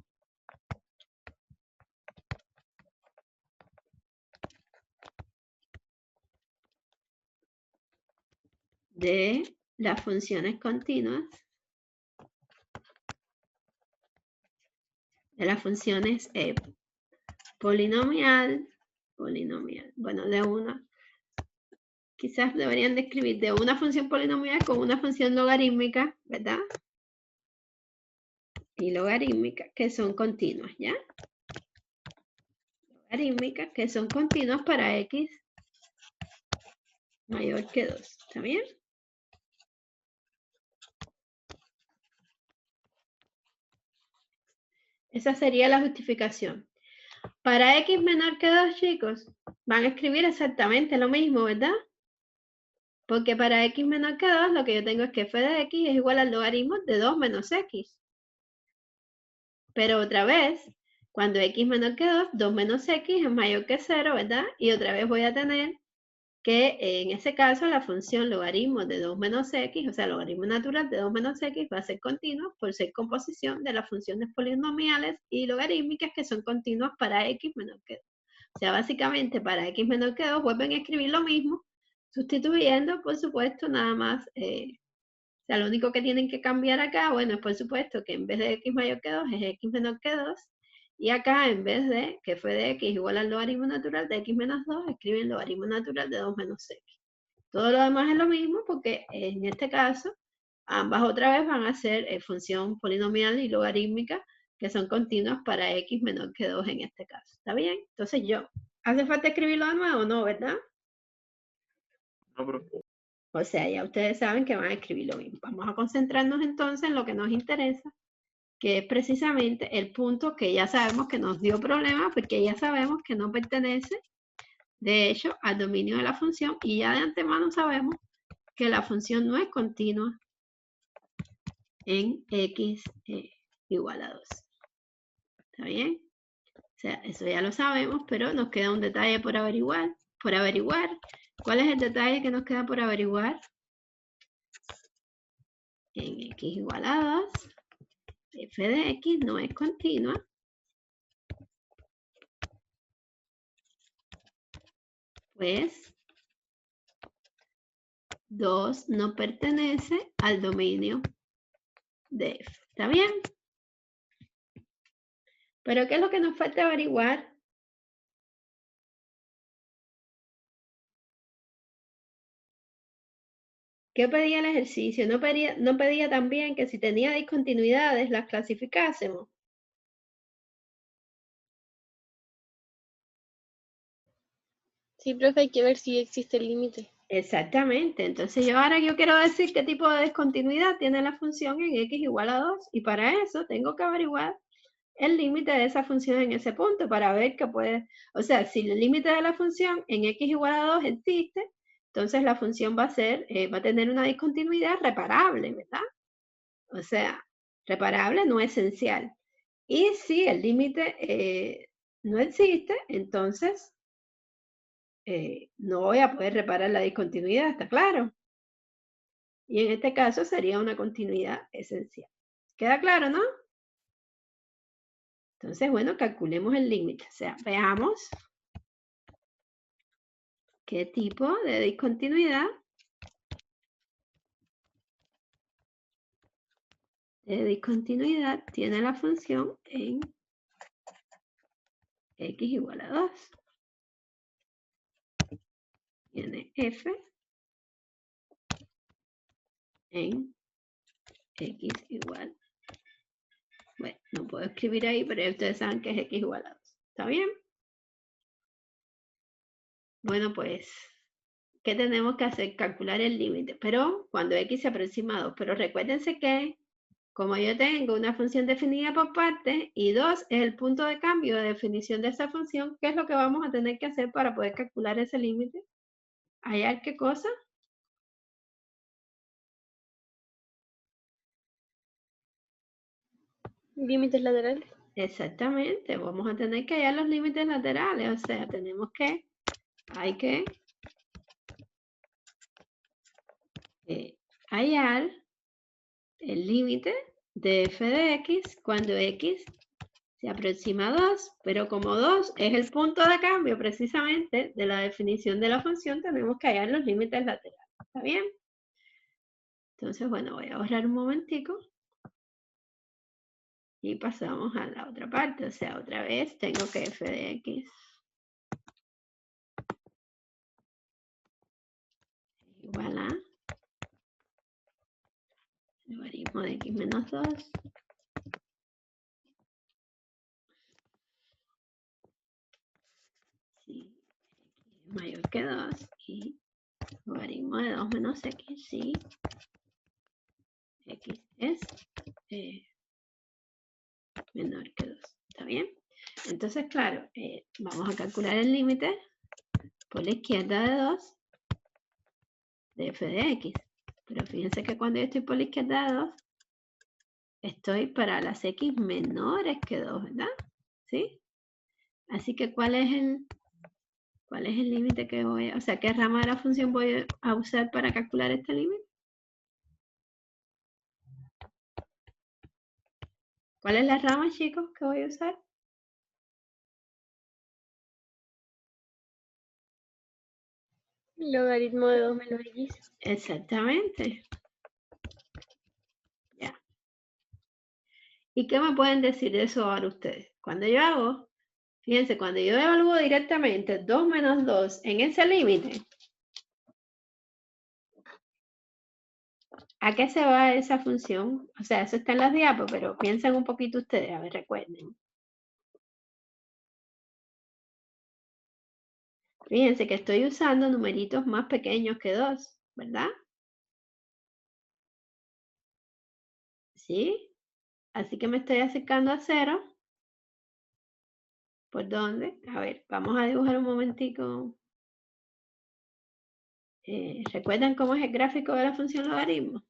de las funciones continuas, de las funciones polinomial, bueno, de una, quizás deberían describir de una función polinomial con una función logarítmica, ¿verdad? Y logarítmica, que son continuas, ¿ya? Logarítmicas, que son continuas para x mayor que 2, ¿está bien? Esa sería la justificación. Para x menor que 2, chicos, van a escribir exactamente lo mismo, ¿verdad? Porque para x menor que 2, lo que yo tengo es que f de x es igual al logaritmo de 2 menos x. Pero otra vez, cuando x menor que 2, 2 menos x es mayor que 0, ¿verdad? Y otra vez voy a tener que en ese caso la función logaritmo de 2 menos x, o sea, logaritmo natural de 2 menos x va a ser continua por ser composición de las funciones polinomiales y logarítmicas que son continuas para x menor que 2. O sea, básicamente para x menor que 2 vuelven a escribir lo mismo, sustituyendo, por supuesto, nada más, o sea, lo único que tienen que cambiar acá, bueno, es por supuesto que en vez de x mayor que 2 es x menor que 2, y acá en vez de que f de x igual al logaritmo natural de x menos 2, escriben logaritmo natural de 2 menos x. Todo lo demás es lo mismo porque en este caso ambas otra vez van a ser función polinomial y logarítmica que son continuas para x menor que 2 en este caso. ¿Está bien? Entonces ¿hace falta escribirlo de nuevo o no, verdad? No, profe. O sea, ya ustedes saben que van a escribir lo mismo. Vamos a concentrarnos entonces en lo que nos interesa, que es precisamente el punto que ya sabemos que nos dio problema porque ya sabemos que no pertenece, de hecho, al dominio de la función y ya de antemano sabemos que la función no es continua en x igual a 2. ¿Está bien? O sea, eso ya lo sabemos, pero nos queda un detalle por averiguar. ¿Cuál es el detalle que nos queda por averiguar? En x igual a 2, f de x no es continua. Pues 2 no pertenece al dominio de f. ¿Está bien? Pero ¿qué es lo que nos falta averiguar? ¿Qué pedía el ejercicio? ¿No pedía también que si tenía discontinuidades las clasificásemos? Sí, profe, hay que ver si existe el límite. Exactamente. Entonces yo quiero decir qué tipo de discontinuidad tiene la función en x igual a 2. Y para eso tengo que averiguar el límite de esa función en ese punto para ver qué puede... O sea, si el límite de la función en x igual a 2 existe, entonces la función va a tener una discontinuidad reparable, ¿verdad? O sea, reparable, no esencial. Y si el límite no existe, entonces no voy a poder reparar la discontinuidad, ¿está claro? Y en este caso sería una continuidad esencial. ¿Queda claro, no? Entonces, bueno, calculemos el límite. O sea, veamos qué tipo de discontinuidad tiene la función en x igual a 2. Tiene f en x igual. Bueno, no puedo escribir ahí, pero ustedes saben que es x igual a 2. ¿Está bien? Bueno, pues, ¿qué tenemos que hacer? Calcular el límite, pero cuando x se aproxima a 2. Pero recuérdense que, como yo tengo una función definida por partes y 2 es el punto de cambio de definición de esa función, ¿qué es lo que vamos a tener que hacer para poder calcular ese límite? ¿Hallar qué cosa? Límites laterales. Exactamente, vamos a tener que hallar los límites laterales, o sea, hay que hallar el límite de f de x cuando x se aproxima a 2, pero como 2 es el punto de cambio precisamente de la definición de la función, tenemos que hallar los límites laterales, ¿está bien? Entonces, bueno, voy a ahorrar un momentico y pasamos a la otra parte, o sea, otra vez tengo que f de x igual a logaritmo de x menos 2 si x es mayor que 2 y logaritmo de 2 menos x si x es menor que 2. ¿Está bien? Entonces, claro, vamos a calcular el límite por la izquierda de 2 de f de x. Pero fíjense que cuando yo estoy por la izquierda de 2, estoy para las x menores que 2, ¿verdad? ¿Sí? Así que ¿cuál es el límite que voy a... O sea, ¿qué rama de la función voy a usar para calcular este límite? ¿Cuál es la rama, chicos, que voy a usar? Logaritmo de 2 menos x. Exactamente. Ya. ¿Y qué me pueden decir de eso ahora ustedes? Cuando yo hago, fíjense, cuando yo evalúo directamente 2 menos 2 en ese límite, ¿a qué se va esa función? O sea, eso está en las diapos, pero piensen un poquito ustedes, a ver, recuerden. Fíjense que estoy usando numeritos más pequeños que 2, ¿verdad? ¿Sí? Así que me estoy acercando a 0. ¿Por dónde? A ver, vamos a dibujar un momentico. ¿Recuerdan cómo es el gráfico de la función logaritmo?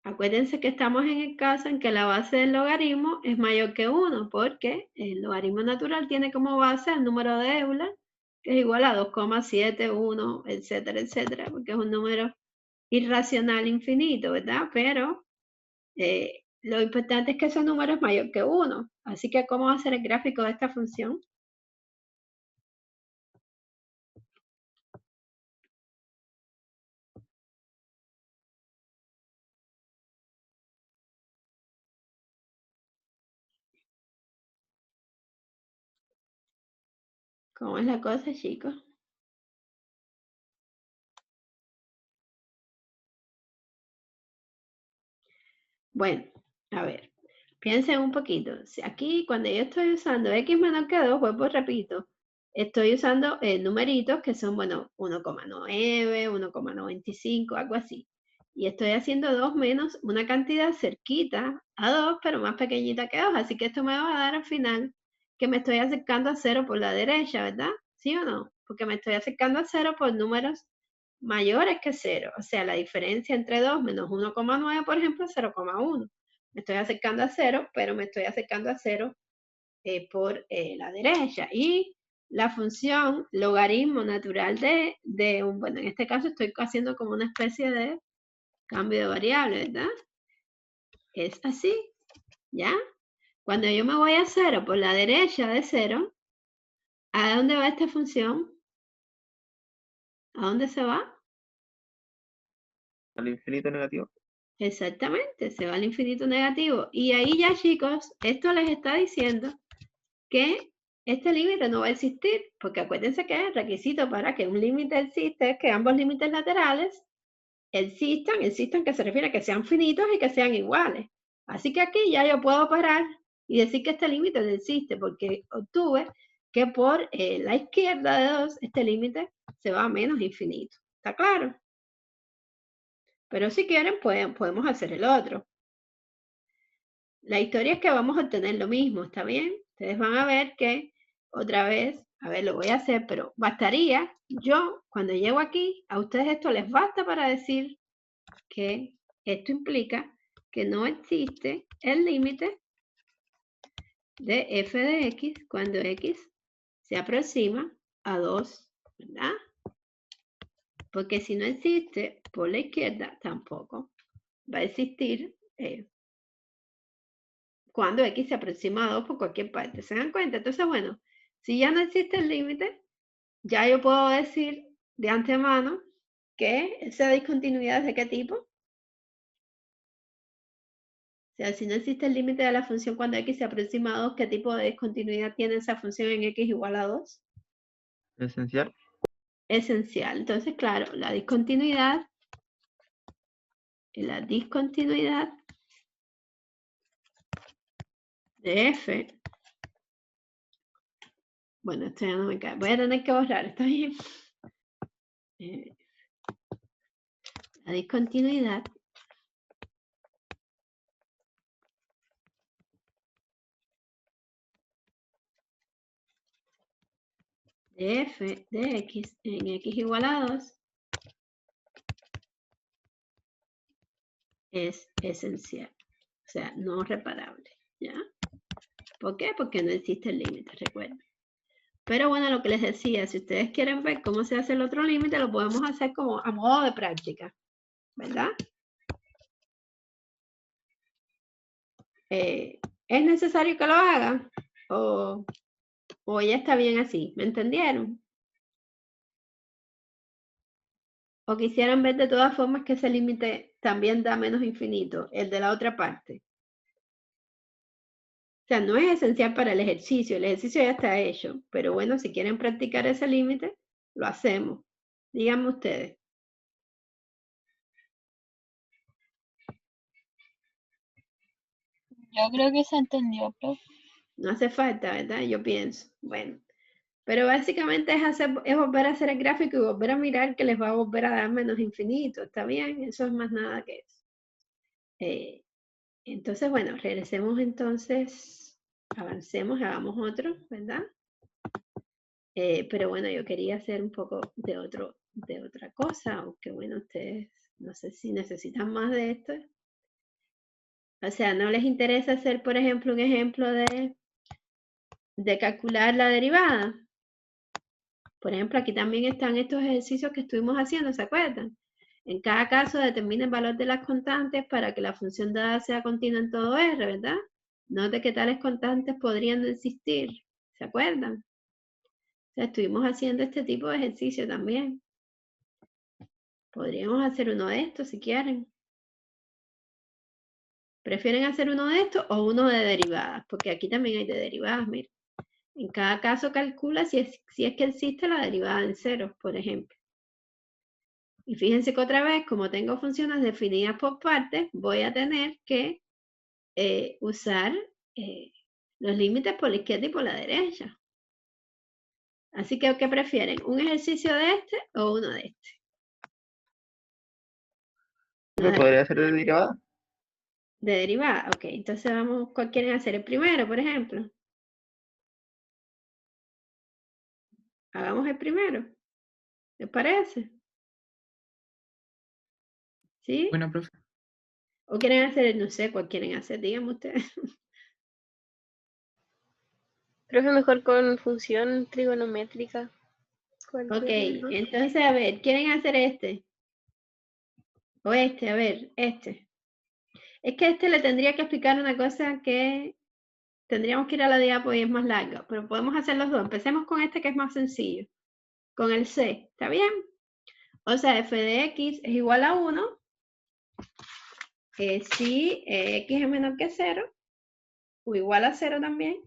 Acuérdense que estamos en el caso en que la base del logaritmo es mayor que 1, porque el logaritmo natural tiene como base el número de Euler, que es igual a 2,71, etcétera, etcétera, porque es un número irracional infinito, ¿verdad? Pero lo importante es que ese número es mayor que 1. Así que, ¿cómo va a ser el gráfico de esta función? ¿Cómo es la cosa, chicos? Bueno, a ver. Piensen un poquito. Si aquí, cuando yo estoy usando x menor que 2, vuelvo, repito, estoy usando numeritos que son, bueno, 1,9, 1,95, algo así. Y estoy haciendo 2 menos una cantidad cerquita a 2, pero más pequeñita que 2. Así que esto me va a dar al final que me estoy acercando a 0 por la derecha, ¿verdad? ¿Sí o no? Porque me estoy acercando a 0 por números mayores que 0. O sea, la diferencia entre 2 menos 1,9, por ejemplo, es 0,1. Me estoy acercando a 0, pero me estoy acercando a 0 por la derecha. Y la función logaritmo natural de un, bueno, en este caso estoy haciendo como una especie de cambio de variable, ¿verdad? Es así, ¿ya? Cuando yo me voy a 0 por la derecha de 0, ¿a dónde va esta función? ¿A dónde se va? Al infinito negativo. Exactamente, se va al infinito negativo. Y ahí ya, chicos, esto les está diciendo que este límite no va a existir, porque acuérdense que el requisito para que un límite exista es que ambos límites laterales existan que se refiere a que sean finitos y que sean iguales. Así que aquí ya yo puedo parar y decir que este límite no existe, porque obtuve que por la izquierda de 2, este límite se va a menos infinito. ¿Está claro? Pero si quieren, podemos hacer el otro. La historia es que vamos a obtener lo mismo, ¿está bien? Ustedes van a ver que, otra vez, a ver, lo voy a hacer, pero bastaría, yo, cuando llego aquí, a ustedes esto les basta para decir que esto implica que no existe el límite de f de x cuando x se aproxima a 2, ¿verdad? Porque si no existe, por la izquierda tampoco va a existir cuando x se aproxima a 2 por cualquier parte. ¿Se dan cuenta? Entonces, bueno, si ya no existe el límite, ya yo puedo decir de antemano que esa discontinuidad es de qué tipo. O sea, si no existe el límite de la función cuando x se aproxima a 2, ¿qué tipo de discontinuidad tiene esa función en x igual a 2? Esencial. Esencial. Entonces, claro, la discontinuidad de f, bueno, esto ya no me cae, voy a tener que borrar, ¿está bien? La discontinuidad de f de x en x igual a 2 es esencial, o sea, no reparable, ¿ya? ¿Por qué? Porque no existe el límite, recuerden. Pero bueno, lo que les decía, si ustedes quieren ver cómo se hace el otro límite, lo podemos hacer como a modo de práctica, ¿verdad? ¿Es necesario que lo hagan? ¿O ya está bien así? ¿Me entendieron? ¿O quisieran ver de todas formas que ese límite también da menos infinito, el de la otra parte? O sea, no es esencial para el ejercicio ya está hecho, pero bueno, si quieren practicar ese límite, lo hacemos. Díganme ustedes. Yo creo que se entendió, profe. No hace falta, ¿verdad? Yo pienso. Bueno, pero básicamente es volver a hacer el gráfico y volver a mirar que les va a volver a dar menos infinito. ¿Está bien? Eso es más nada que eso. Entonces, bueno, regresemos entonces, avancemos, hagamos otro, ¿verdad? Pero bueno, yo quería hacer un poco de otra cosa, aunque bueno, ustedes no sé si necesitan más de esto. O sea, ¿no les interesa hacer, por ejemplo, un ejemplo de calcular la derivada? Por ejemplo, aquí también están estos ejercicios que estuvimos haciendo, ¿se acuerdan? En cada caso determina el valor de las constantes para que la función dada sea continua en todo R, ¿verdad? Note que tales constantes podrían no existir, ¿se acuerdan? O sea, estuvimos haciendo este tipo de ejercicio también. Podríamos hacer uno de estos si quieren. ¿Prefieren hacer uno de estos o uno de derivadas? Porque aquí también hay de derivadas, miren. En cada caso calcula si es que existe la derivada en ceros, por ejemplo. Y fíjense que otra vez, como tengo funciones definidas por partes, voy a tener que usar los límites por la izquierda y por la derecha. Así que, ¿qué prefieren? ¿Un ejercicio de este o uno de este? ¿Me podría hacer de derivada? De derivada, ok. Entonces vamos, ¿cuál quieren hacer? El primero, por ejemplo. Hagamos el primero. ¿Les parece? ¿Sí? Bueno, profe. ¿O quieren hacer, no sé, cuál quieren hacer? Díganme ustedes. Profe, mejor con función trigonométrica. Ok, entonces, a ver, ¿quieren hacer este? O este, a ver, este. Es que este le tendría que explicar una cosa que tendríamos que ir a la diapo y es más larga, pero podemos hacer los dos. Empecemos con este que es más sencillo. Con el C, ¿está bien? O sea, f de x es igual a 1 si x es menor que 0 o igual a 0 también,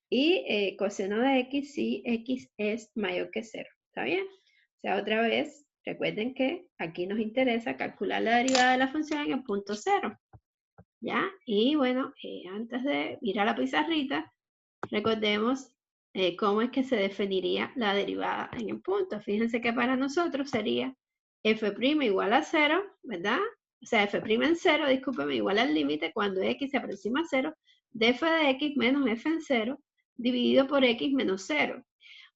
y coseno de x si x es mayor que 0, ¿está bien? O sea, otra vez, recuerden que aquí nos interesa calcular la derivada de la función en el punto 0, ¿ya? Y bueno, antes de ir a la pizarrita, recordemos cómo es que se definiría la derivada en el punto. Fíjense que para nosotros sería f' igual a 0, ¿verdad? O sea, f' en 0, discúlpeme, igual al límite cuando x se aproxima a 0 de f de x menos f en 0 dividido por x menos 0.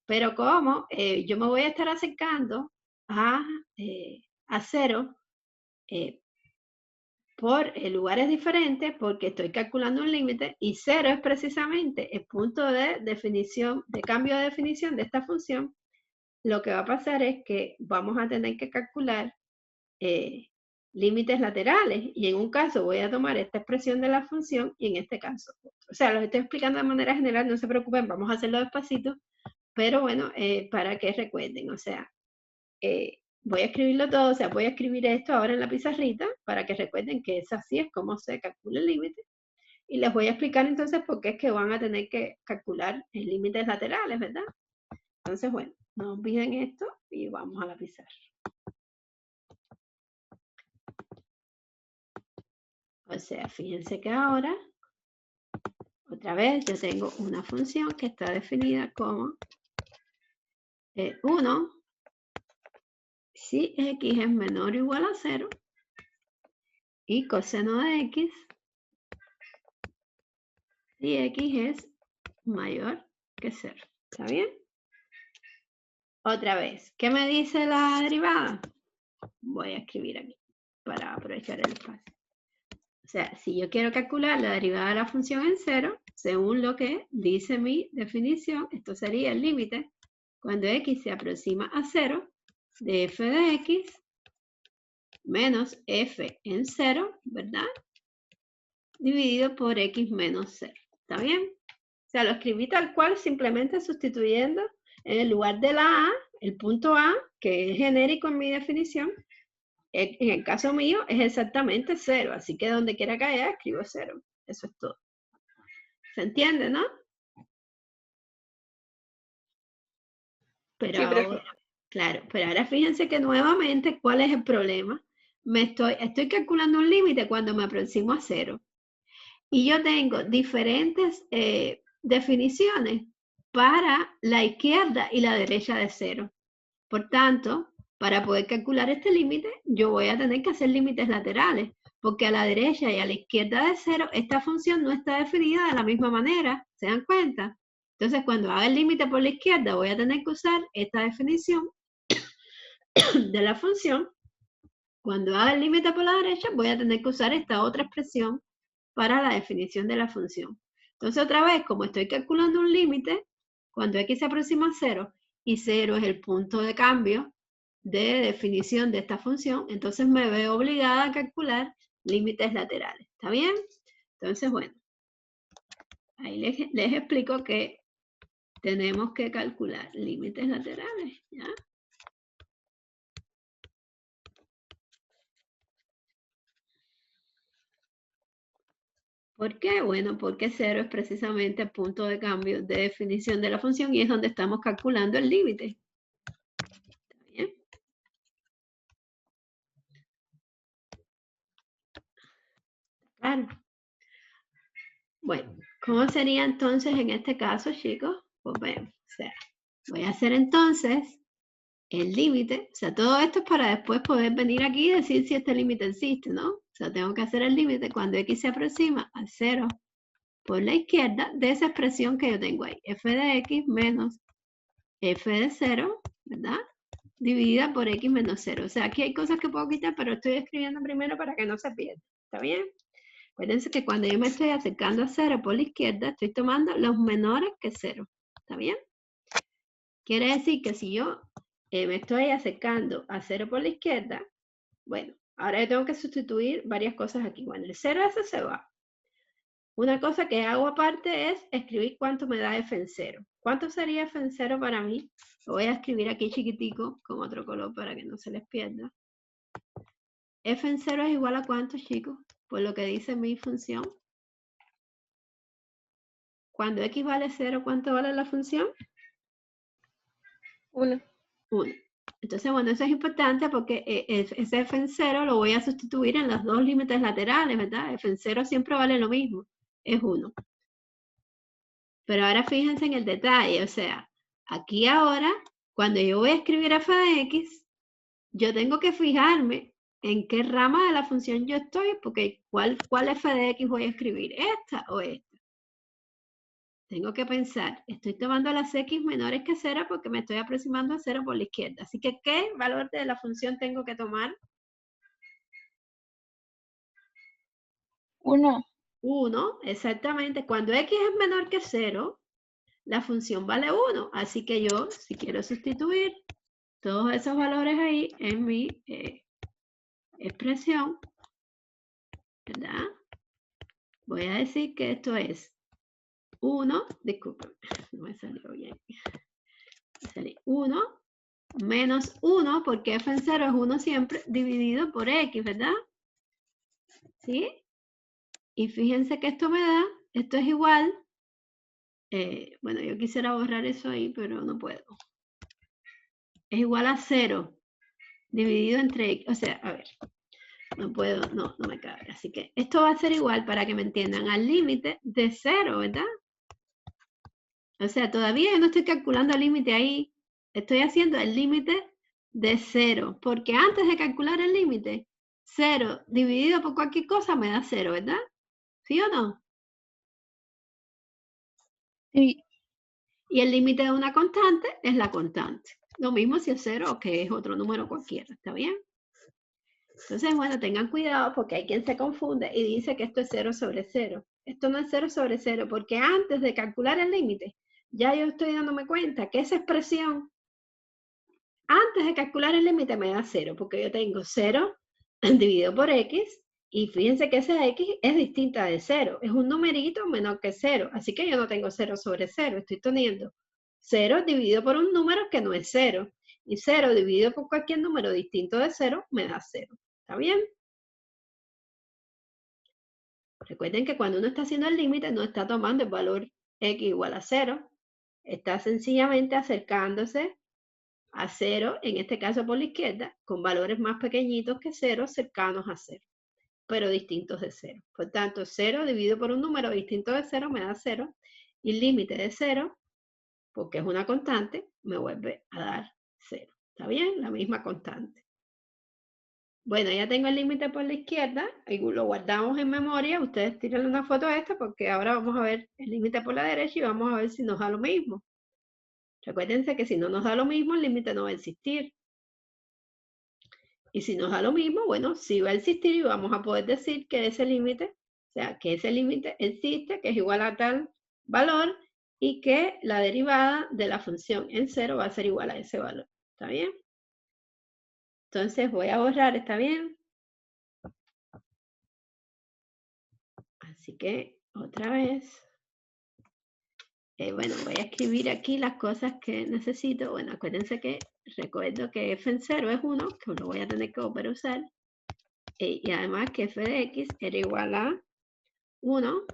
Pero como yo me voy a estar acercando a 0 por lugares diferentes porque estoy calculando un límite y 0 es precisamente el punto de definición, de cambio de definición de esta función, lo que va a pasar es que vamos a tener que calcular límites laterales y en un caso voy a tomar esta expresión de la función y en este caso, o sea, los estoy explicando de manera general, no se preocupen, vamos a hacerlo despacito, pero bueno, para que recuerden, o sea, voy a escribirlo todo, o sea, voy a escribir esto ahora en la pizarrita para que recuerden que es así, es como se calcula el límite. Y les voy a explicar entonces por qué es que van a tener que calcular límites laterales, ¿verdad? Entonces, bueno, no olviden esto y vamos a la pizarra. O sea, fíjense que ahora, otra vez, yo tengo una función que está definida como 1 si x es menor o igual a 0 y coseno de x si x es mayor que 0. ¿Está bien? Otra vez, ¿qué me dice la derivada? Voy a escribir aquí para aprovechar el espacio. O sea, si yo quiero calcular la derivada de la función en 0, según lo que dice mi definición, esto sería el límite cuando x se aproxima a 0 de f de x menos f en 0, ¿verdad? Dividido por x menos 0. ¿Está bien? O sea, lo escribí tal cual, simplemente sustituyendo en el lugar de la a, el punto a, que es genérico en mi definición. En el caso mío es exactamente 0, así que donde quiera que haya escribo 0. Eso es todo. ¿Se entiende, no? Pero Sí, ahora, claro, pero ahora fíjense que nuevamente, ¿cuál es el problema? Estoy calculando un límite cuando me aproximo a 0. Y yo tengo diferentes definiciones para la izquierda y la derecha de 0. Por tanto, para poder calcular este límite, yo voy a tener que hacer límites laterales, porque a la derecha y a la izquierda de 0, esta función no está definida de la misma manera. ¿Se dan cuenta? Entonces, cuando haga el límite por la izquierda, voy a tener que usar esta definición de la función. Cuando haga el límite por la derecha, voy a tener que usar esta otra expresión para la definición de la función. Entonces, otra vez, como estoy calculando un límite, cuando x se aproxima a 0 y 0 es el punto de cambio de definición de esta función, entonces me veo obligada a calcular límites laterales. ¿Está bien? Entonces, bueno, ahí les explico que tenemos que calcular límites laterales, ¿ya? ¿Por qué? Bueno, porque 0 es precisamente el punto de cambio de definición de la función y es donde estamos calculando el límite. ¿Está bien? Claro. Bueno, ¿cómo sería entonces en este caso, chicos? Pues vemos, o sea, voy a hacer entonces el límite, o sea, todo esto es para después poder venir aquí y decir si este límite existe, ¿no? O sea, tengo que hacer el límite cuando x se aproxima a 0 por la izquierda de esa expresión que yo tengo ahí, f de x menos f de 0, ¿verdad? Dividida por x menos 0. O sea, aquí hay cosas que puedo quitar, pero estoy escribiendo primero para que no se pierda. ¿Está bien? Acuérdense que cuando yo me estoy acercando a 0 por la izquierda, estoy tomando los menores que 0. ¿Está bien? Quiere decir que si yo me estoy acercando a 0 por la izquierda, bueno, ahora yo tengo que sustituir varias cosas aquí. Bueno, el 0 ese se va. Una cosa que hago aparte es escribir cuánto me da f en 0. ¿Cuánto sería f en 0 para mí? Lo voy a escribir aquí chiquitico con otro color para que no se les pierda. F en 0 es igual a cuánto, chicos, por lo que dice mi función. Cuando x vale 0, ¿cuánto vale la función? 1. 1. Entonces, bueno, eso es importante porque ese f en 0 lo voy a sustituir en los dos límites laterales, ¿verdad? F en 0 siempre vale lo mismo, es 1. Pero ahora fíjense en el detalle, o sea, aquí ahora, cuando yo voy a escribir f de x, yo tengo que fijarme en qué rama de la función yo estoy, porque ¿cuál f de x voy a escribir? ¿Esta o esta? Tengo que pensar, estoy tomando las x menores que 0 porque me estoy aproximando a 0 por la izquierda. Así que, ¿qué valor de la función tengo que tomar? 1. 1, exactamente. Cuando x es menor que 0, la función vale 1. Así que yo, si quiero sustituir todos esos valores ahí en mi expresión, ¿verdad? Voy a decir que esto es 1, disculpen, no me salió bien. Me salió 1 menos 1, porque f en 0 es 1 siempre, dividido por x, ¿verdad? ¿Sí? Y fíjense que esto me da, esto es igual, bueno, yo quisiera borrar eso ahí, pero no puedo. Es igual a 0, dividido entre x, o sea, a ver, no puedo, no me cabe. Así que esto va a ser igual, para que me entiendan, al límite de 0, ¿verdad? O sea, todavía yo no estoy calculando el límite ahí, estoy haciendo el límite de 0, porque antes de calcular el límite, 0 dividido por cualquier cosa me da 0, ¿verdad? ¿Sí o no? Sí. Y el límite de una constante es la constante. Lo mismo si es 0 o que es otro número cualquiera, ¿está bien? Entonces, bueno, tengan cuidado porque hay quien se confunde y dice que esto es 0 sobre 0. Esto no es 0 sobre 0 porque antes de calcular el límite, ya yo estoy dándome cuenta que esa expresión, antes de calcular el límite me da 0, porque yo tengo 0 dividido por x, y fíjense que esa x es distinta de 0, es un numerito menor que 0, así que yo no tengo 0 sobre 0, estoy teniendo 0 dividido por un número que no es 0, y 0 dividido por cualquier número distinto de 0 me da 0, ¿está bien? Recuerden que cuando uno está haciendo el límite no está tomando el valor x igual a 0, está sencillamente acercándose a 0, en este caso por la izquierda, con valores más pequeñitos que 0, cercanos a 0, pero distintos de 0. Por tanto, 0 dividido por un número distinto de 0 me da 0, y el límite de 0, porque es una constante, me vuelve a dar 0. ¿Está bien? La misma constante. Bueno, ya tengo el límite por la izquierda, y lo guardamos en memoria. Ustedes tiren una foto a esta porque ahora vamos a ver el límite por la derecha y vamos a ver si nos da lo mismo. Recuérdense que si no nos da lo mismo, el límite no va a existir. Y si nos da lo mismo, bueno, sí va a existir y vamos a poder decir que ese límite, o sea, que ese límite existe, que es igual a tal valor y que la derivada de la función en 0 va a ser igual a ese valor. ¿Está bien? Entonces voy a borrar, ¿está bien? Así que otra vez, bueno, voy a escribir aquí las cosas que necesito. Bueno, acuérdense que recuerdo que f en 0 es 1, que lo voy a tener que volver a usar. Y además que f de x era igual a 1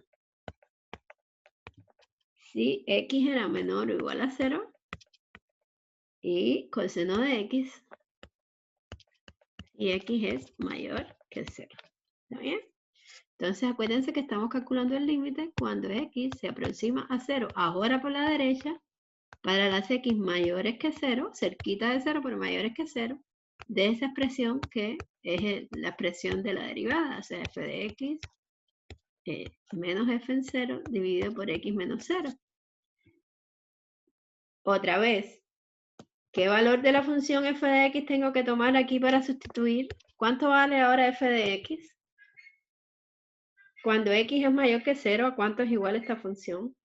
si x era menor o igual a 0 y coseno de x y x es mayor que 0. ¿Está bien? Entonces acuérdense que estamos calculando el límite cuando x se aproxima a 0, ahora por la derecha, para las x mayores que 0, cerquita de 0, pero mayores que 0, de esa expresión que es la expresión de la derivada, o sea, f de x menos f en 0 dividido por x menos 0. Otra vez, ¿qué valor de la función f de x tengo que tomar aquí para sustituir? ¿Cuánto vale ahora f de x? Cuando x es mayor que 0, ¿a cuánto es igual esta función?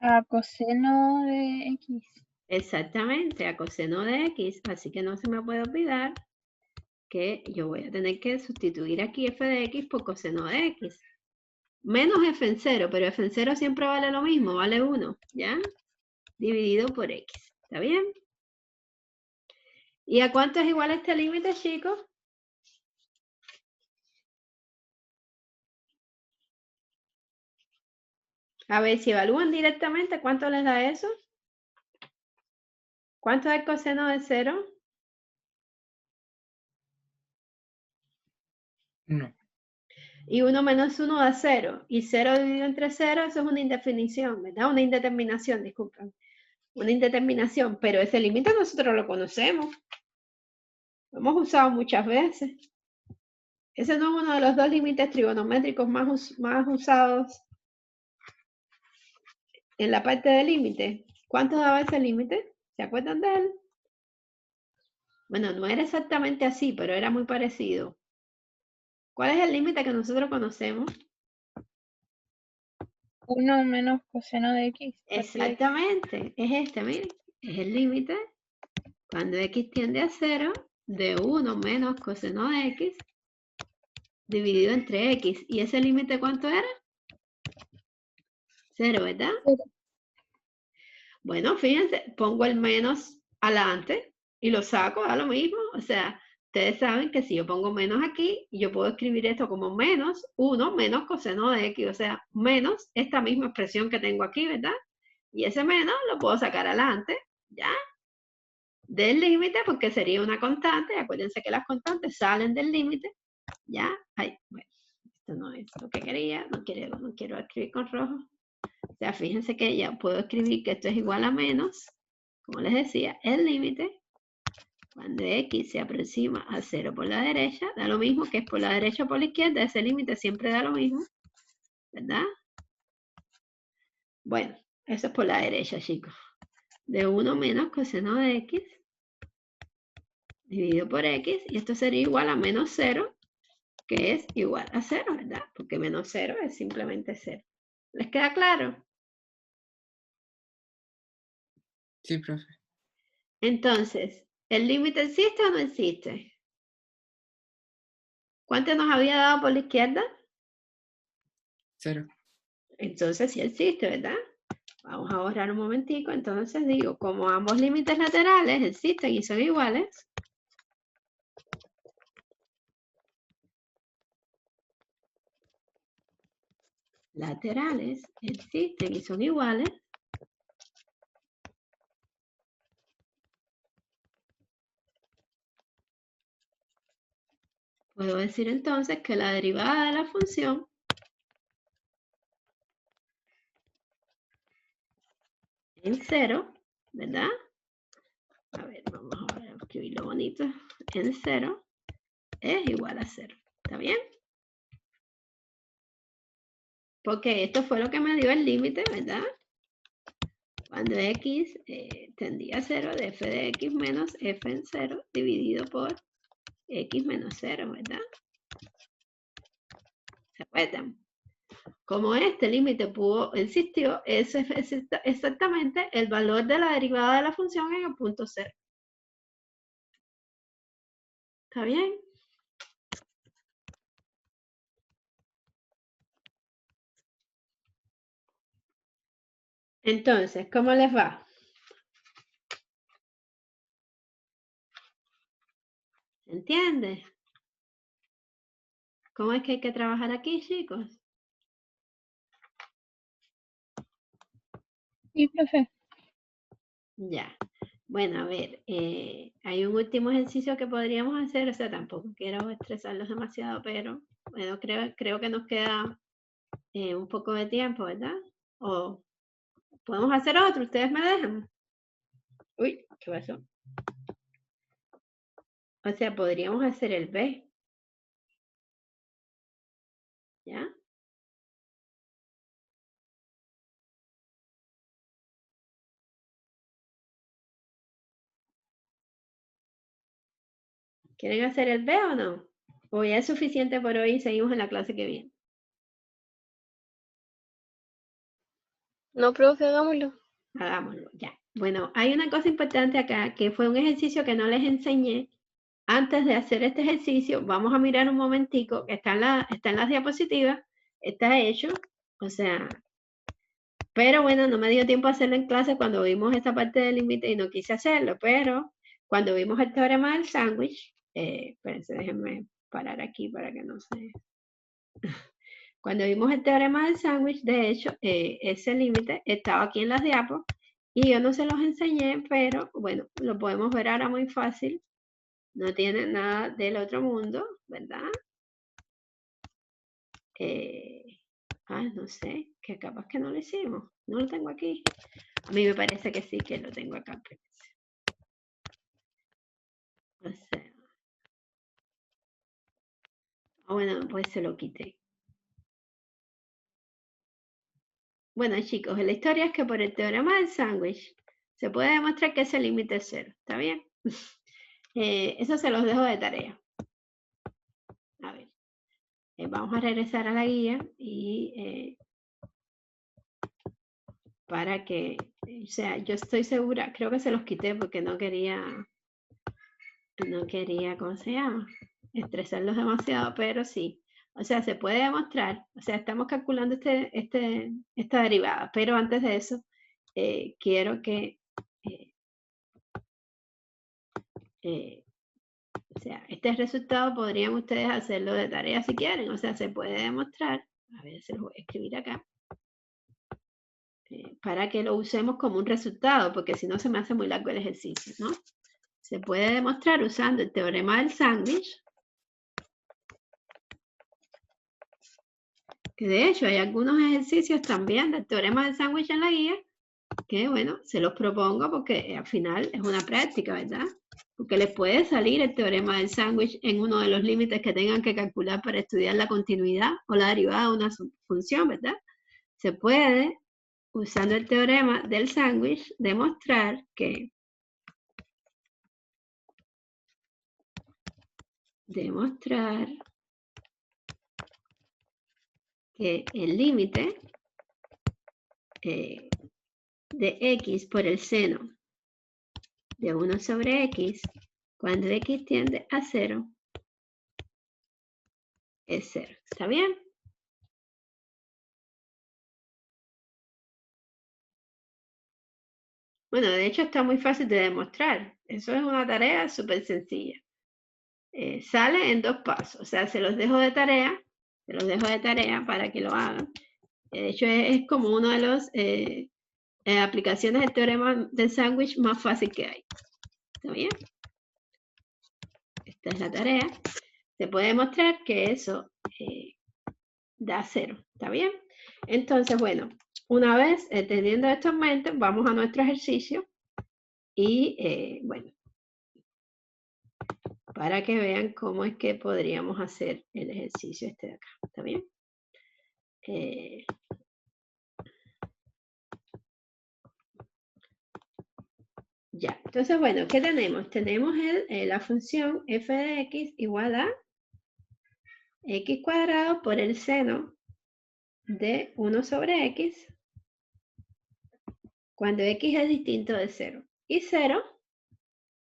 A coseno de x. Exactamente, a coseno de x. Así que no se me puede olvidar que yo voy a tener que sustituir aquí f de x por coseno de x. Menos f en 0, pero f en 0 siempre vale lo mismo, vale 1, ¿ya? Dividido por x, ¿está bien? ¿Y a cuánto es igual este límite, chicos? A ver, si evalúan directamente, ¿cuánto les da eso? ¿Cuánto es el coseno de 0? 1. Y 1 menos 1 da 0. Y 0 dividido entre 0, eso es una indefinición, ¿verdad? Una indeterminación, disculpen. Una indeterminación, pero ese límite nosotros lo conocemos. Lo hemos usado muchas veces. Ese no es uno de los dos límites trigonométricos más usados en la parte del límite. ¿Cuánto daba ese límite? ¿Se acuerdan de él? Bueno, no era exactamente así, pero era muy parecido. ¿Cuál es el límite que nosotros conocemos? 1 menos coseno de x. Exactamente, es este, miren. Es el límite cuando x tiende a 0 de 1 menos coseno de x dividido entre x. ¿Y ese límite cuánto era? 0, ¿verdad? 0. Bueno, fíjense, pongo el menos adelante y lo saco, da lo mismo. O sea, ustedes saben que si yo pongo menos aquí, yo puedo escribir esto como menos 1 menos coseno de x. O sea, menos esta misma expresión que tengo aquí, ¿verdad? Y ese menos lo puedo sacar adelante, ¿ya? Del límite, porque sería una constante. Acuérdense que las constantes salen del límite, ¿ya? Ay, bueno, esto no es lo que quería, no quiero escribir con rojo. O sea, fíjense que ya puedo escribir que esto es igual a menos, como les decía, el límite, cuando x se aproxima a 0 por la derecha, da lo mismo que es por la derecha o por la izquierda, ese límite siempre da lo mismo, ¿verdad? Bueno, eso es por la derecha, chicos. De 1 menos coseno de x dividido por x, y esto sería igual a menos 0, que es igual a 0, ¿verdad? Porque menos 0 es simplemente 0. ¿Les queda claro? Sí, profe. Entonces, ¿el límite existe o no existe? ¿Cuánto nos había dado por la izquierda? 0. Entonces sí existe, ¿verdad? Vamos a borrar un momentico. Entonces digo, como ambos límites laterales existen y son iguales, existen y son iguales, puedo decir entonces que la derivada de la función en 0, ¿verdad? A ver, vamos a escribirlo bonito. En 0 es igual a 0. ¿Está bien? Porque esto fue lo que me dio el límite, ¿verdad? Cuando x tendía a 0 de f de x menos f en 0 dividido por x menos 0, ¿verdad? ¿Se acuerdan? Como este límite existió, ese es exactamente el valor de la derivada de la función en el punto 0. ¿Está bien? Entonces, ¿cómo les va? ¿Se entiende? ¿Cómo es que hay que trabajar aquí, chicos? Sí, profe. Ya. Bueno, a ver, hay un último ejercicio que podríamos hacer, o sea, tampoco quiero estresarlos demasiado, pero bueno, creo que nos queda un poco de tiempo, ¿verdad? O podemos hacer otro, ustedes me dejan. Uy, ¿qué pasó? O sea, podríamos hacer el B. ¿Ya? ¿Quieren hacer el B o no? O ya es suficiente por hoy y seguimos en la clase que viene. No, profe, hagámoslo. Hagámoslo, ya. Bueno, hay una cosa importante acá, que fue un ejercicio que no les enseñé. Antes de hacer este ejercicio, vamos a mirar un momentico, está en las diapositivas, está hecho, o sea, pero bueno, no me dio tiempo a hacerlo en clase cuando vimos esta parte del límite y no quise hacerlo, pero cuando vimos el teorema del sándwich, espérense, déjenme parar aquí para que no se... Cuando vimos el teorema del sándwich, de hecho, ese límite estaba aquí en las diapos y yo no se los enseñé, pero bueno, lo podemos ver ahora muy fácil. No tiene nada del otro mundo, ¿verdad? No sé, que capaz que no lo hicimos. No lo tengo aquí. A mí me parece que sí que lo tengo acá. O sea. Bueno, pues se lo quité. Bueno, chicos, la historia es que por el teorema del sándwich se puede demostrar que ese límite es cero. ¿Está bien? Eso se los dejo de tarea. A ver. Vamos a regresar a la guía y para que, o sea, yo estoy segura, creo que se los quité porque no quería, ¿cómo se llama? Estresarlos demasiado, pero sí. O sea, se puede demostrar, o sea, estamos calculando esta derivada, pero antes de eso, quiero que, o sea, este resultado podrían ustedes hacerlo de tarea si quieren, o sea, se puede demostrar, a ver, se los voy a escribir acá, para que lo usemos como un resultado, porque si no se me hace muy largo el ejercicio, ¿no? Se puede demostrar usando el teorema del sándwich, que de hecho hay algunos ejercicios también del teorema del sándwich en la guía, que bueno, se los propongo porque al final es una práctica, ¿verdad? Porque les puede salir el teorema del sándwich en uno de los límites que tengan que calcular para estudiar la continuidad o la derivada de una función, ¿verdad? Se puede, usando el teorema del sándwich, demostrar que el límite de x por el seno de 1 sobre x, cuando x tiende a 0, es 0. ¿Está bien? Bueno, de hecho está muy fácil de demostrar. Eso es una tarea súper sencilla. Sale en 2 pasos. O sea, se los dejo de tarea para que lo hagan. De hecho, es como uno de los aplicaciones del teorema del sándwich más fácil que hay. ¿Está bien? Esta es la tarea. Se puede demostrar que eso da 0. ¿Está bien? Entonces, bueno, una vez teniendo esto en mente, vamos a nuestro ejercicio y, bueno, para que vean cómo es que podríamos hacer el ejercicio este de acá. ¿Está bien? Ya, entonces, bueno, ¿qué tenemos? Tenemos la función f de x igual a x cuadrado por el seno de 1 sobre x cuando x es distinto de 0. Y 0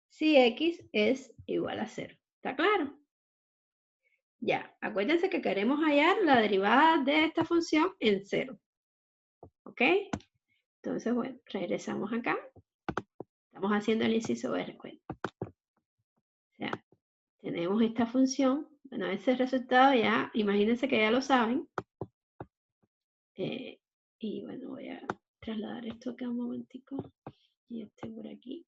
si x es igual a 0. ¿Está claro? Ya, acuérdense que queremos hallar la derivada de esta función en 0. ¿Ok? Entonces, bueno, regresamos acá. Estamos haciendo el inciso B, recuerden. O sea, tenemos esta función. Bueno, ese resultado ya, imagínense que ya lo saben. Y bueno, voy a trasladar esto acá un momentico. Y este por aquí.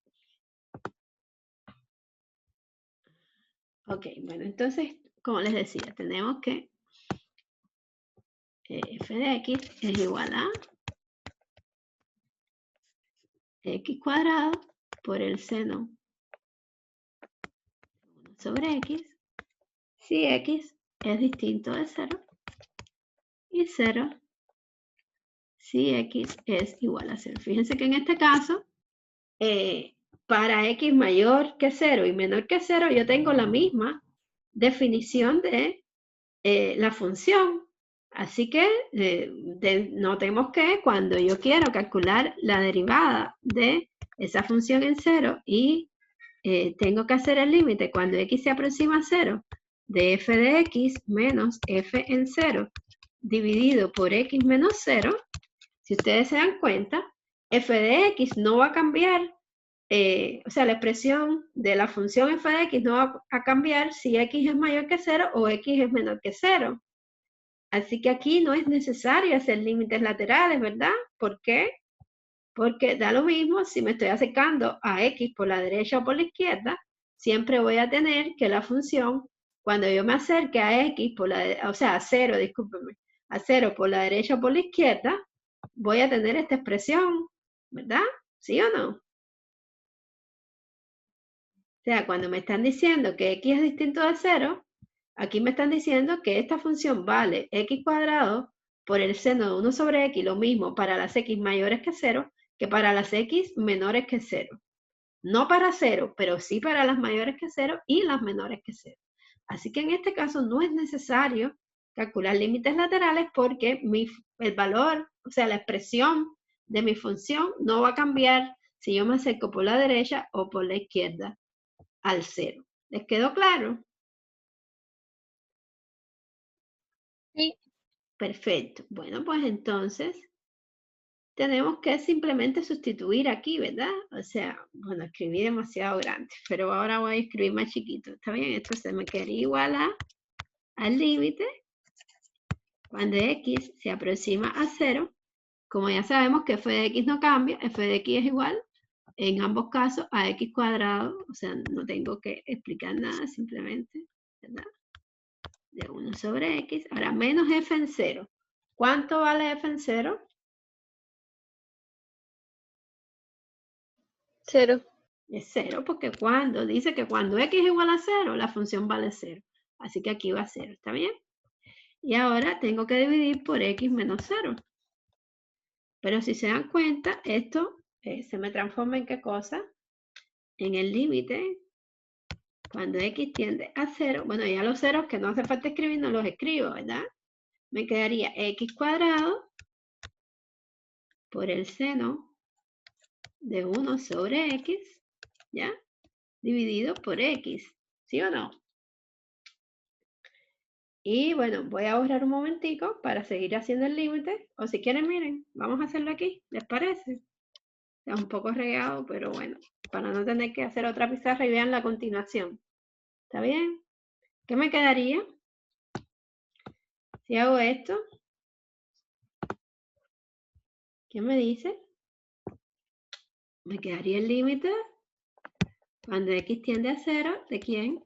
Ok, bueno, entonces, como les decía, tenemos que f de x es igual a x cuadrado por el seno sobre x, si x es distinto de 0, y 0 si x es igual a 0. Fíjense que en este caso, para x mayor que 0 y menor que 0, yo tengo la misma definición de la función. Así que notemos que cuando yo quiero calcular la derivada de esa función en 0 y tengo que hacer el límite cuando x se aproxima a 0 de f de x menos f en 0 dividido por x menos 0, si ustedes se dan cuenta, f de x no va a cambiar, o sea, la expresión de la función f de x no va a cambiar si x es mayor que 0 o x es menor que 0. Así que aquí no es necesario hacer límites laterales, ¿verdad? ¿Por qué? Porque da lo mismo si me estoy acercando a x por la derecha o por la izquierda, siempre voy a tener que la función, cuando yo me acerque a x por la, o sea, a 0, discúlpenme, a 0 por la derecha o por la izquierda, voy a tener esta expresión, ¿verdad? ¿Sí o no? O sea, cuando me están diciendo que x es distinto de 0, aquí me están diciendo que esta función vale x cuadrado por el seno de 1 sobre x, lo mismo para las x mayores que 0 que para las x menores que 0. No para 0, pero sí para las mayores que 0 y las menores que 0. Así que en este caso no es necesario calcular límites laterales porque el valor, o sea, la expresión de mi función no va a cambiar si yo me acerco por la derecha o por la izquierda al 0. ¿Les quedó claro? Sí. Perfecto. Bueno, pues entonces tenemos que simplemente sustituir aquí, ¿verdad? O sea, bueno, escribí demasiado grande, pero ahora voy a escribir más chiquito. ¿Está bien? Esto se me quedaría igual al límite cuando x se aproxima a 0. Como ya sabemos que f de x no cambia, f de x es igual en ambos casos a x cuadrado, o sea, no tengo que explicar nada, simplemente, ¿verdad? De 1 sobre x. Ahora, menos f en 0. ¿Cuánto vale f en 0? 0. Es 0, porque cuando dice que cuando x es igual a 0, la función vale 0. Así que aquí va a 0, ¿está bien? Y ahora tengo que dividir por x menos 0. Pero si se dan cuenta, esto se me transforma en ¿qué cosa? En el límite, cuando x tiende a 0, bueno, ya los ceros que no hace falta escribir, no los escribo, ¿verdad? Me quedaría x cuadrado por el seno de 1 sobre x, ¿ya? Dividido por x, ¿sí o no? Y bueno, voy a ahorrar un momentico para seguir haciendo el límite. O si quieren, miren, vamos a hacerlo aquí, ¿les parece? Es un poco regado, pero bueno, para no tener que hacer otra pizarra y vean la continuación. ¿Está bien? ¿Qué me quedaría? Si hago esto, ¿qué me dice? Me quedaría el límite cuando x tiende a 0, ¿de quién?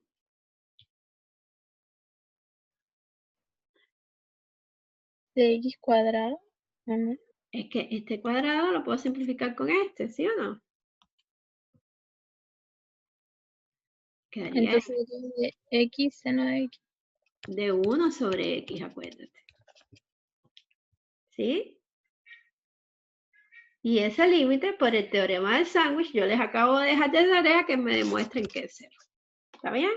De x cuadrado. Es que este cuadrado lo puedo simplificar con este, ¿sí o no? Quedaría Entonces de x seno de x. de 1 sobre x, acuérdate. ¿Sí? Y ese límite, por el teorema del sándwich, yo les acabo de dejar de tarea que me demuestren que es 0. ¿Está bien?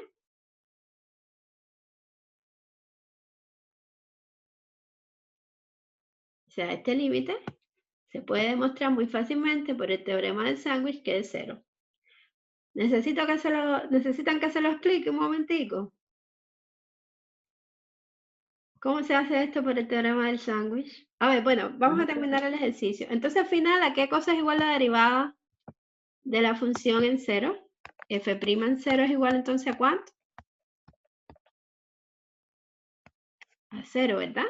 O sea, este límite se puede demostrar muy fácilmente por el teorema del sándwich que es 0. ¿Necesitan que se lo explique un momentico? ¿Cómo se hace esto por el teorema del sándwich? A ver, bueno, vamos a terminar el ejercicio. Entonces, al final, ¿a qué cosa es igual la derivada de la función en 0? F' en 0 es igual entonces ¿a cuánto? A 0, ¿verdad?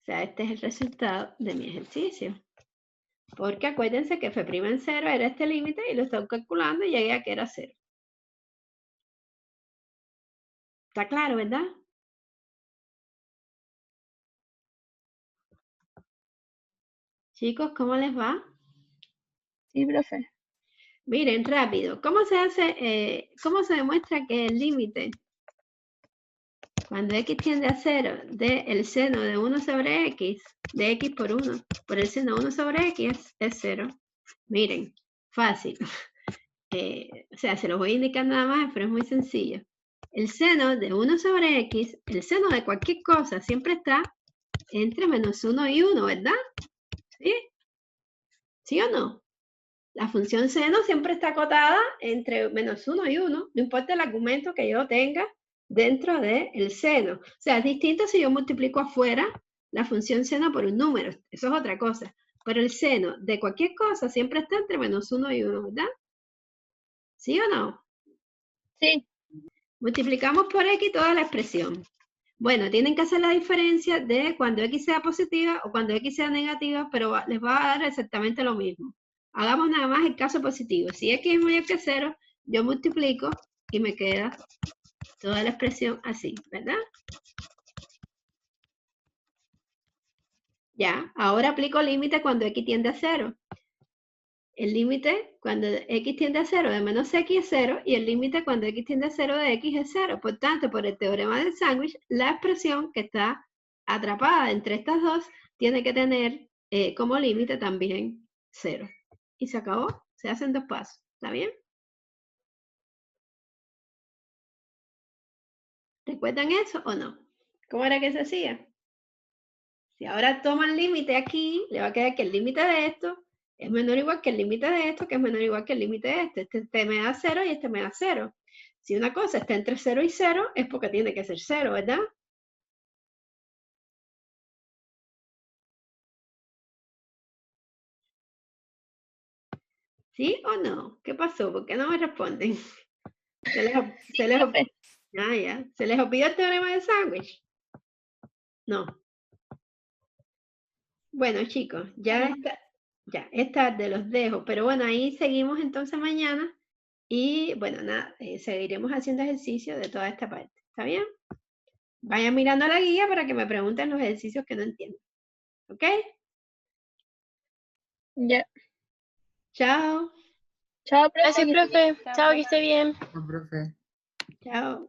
O sea, este es el resultado de mi ejercicio. Porque acuérdense que f' en 0 era este límite y lo estoy calculando y llegué a que era 0. ¿Está claro, verdad? Chicos, ¿cómo les va? Sí, profe. Miren, rápido. ¿Cómo se hace, cómo se demuestra que el límite cuando x tiende a 0 del seno de 1 sobre x, de x por 1, por el seno 1 sobre x es 0? Miren, fácil. O sea, se los voy a indicar nada más, pero es muy sencillo. El seno de 1 sobre x, el seno de cualquier cosa, siempre está entre menos 1 y 1, ¿verdad? ¿Sí? ¿Sí o no? La función seno siempre está acotada entre menos 1 y 1, no importa el argumento que yo tenga dentro del seno. O sea, es distinto si yo multiplico afuera la función seno por un número, eso es otra cosa. Pero el seno de cualquier cosa siempre está entre menos 1 y 1, ¿verdad? ¿Sí o no? Sí. Multiplicamos por x toda la expresión. Bueno, tienen que hacer la diferencia de cuando x sea positiva o cuando x sea negativa, pero les va a dar exactamente lo mismo. Hagamos nada más el caso positivo. Si x es mayor que 0, yo multiplico y me queda toda la expresión así, ¿verdad? Ya, ahora aplico límite cuando x tiende a 0. El límite cuando x tiende a 0 de menos x es 0 y el límite cuando x tiende a 0 de x es 0. Por tanto, por el teorema del sándwich, la expresión que está atrapada entre estas dos tiene que tener como límite también 0. Y se acabó. Se hacen dos pasos. ¿Está bien? ¿Recuerdan eso o no? ¿Cómo era que se hacía? Si ahora toman límite aquí, le va a quedar que el límite de esto es menor o igual que el límite de esto, que es menor o igual que el límite de este. Este me da 0 y este me da 0. Si una cosa está entre 0 y 0, es porque tiene que ser 0, ¿verdad? ¿Sí o no? ¿Qué pasó? ¿Por qué no me responden? Profe. ¿Se les olvidó el teorema de sándwich? No. Bueno, chicos, ya es tarde, los dejo. Pero bueno, ahí seguimos entonces mañana. Y bueno, nada, seguiremos haciendo ejercicio de toda esta parte. ¿Está bien? Vayan mirando la guía para que me pregunten los ejercicios que no entienden. ¿Ok? Ya. Chao. Chao, profe. Gracias, que esté bien. profe. Chao, que esté bien. No, profe. Chao.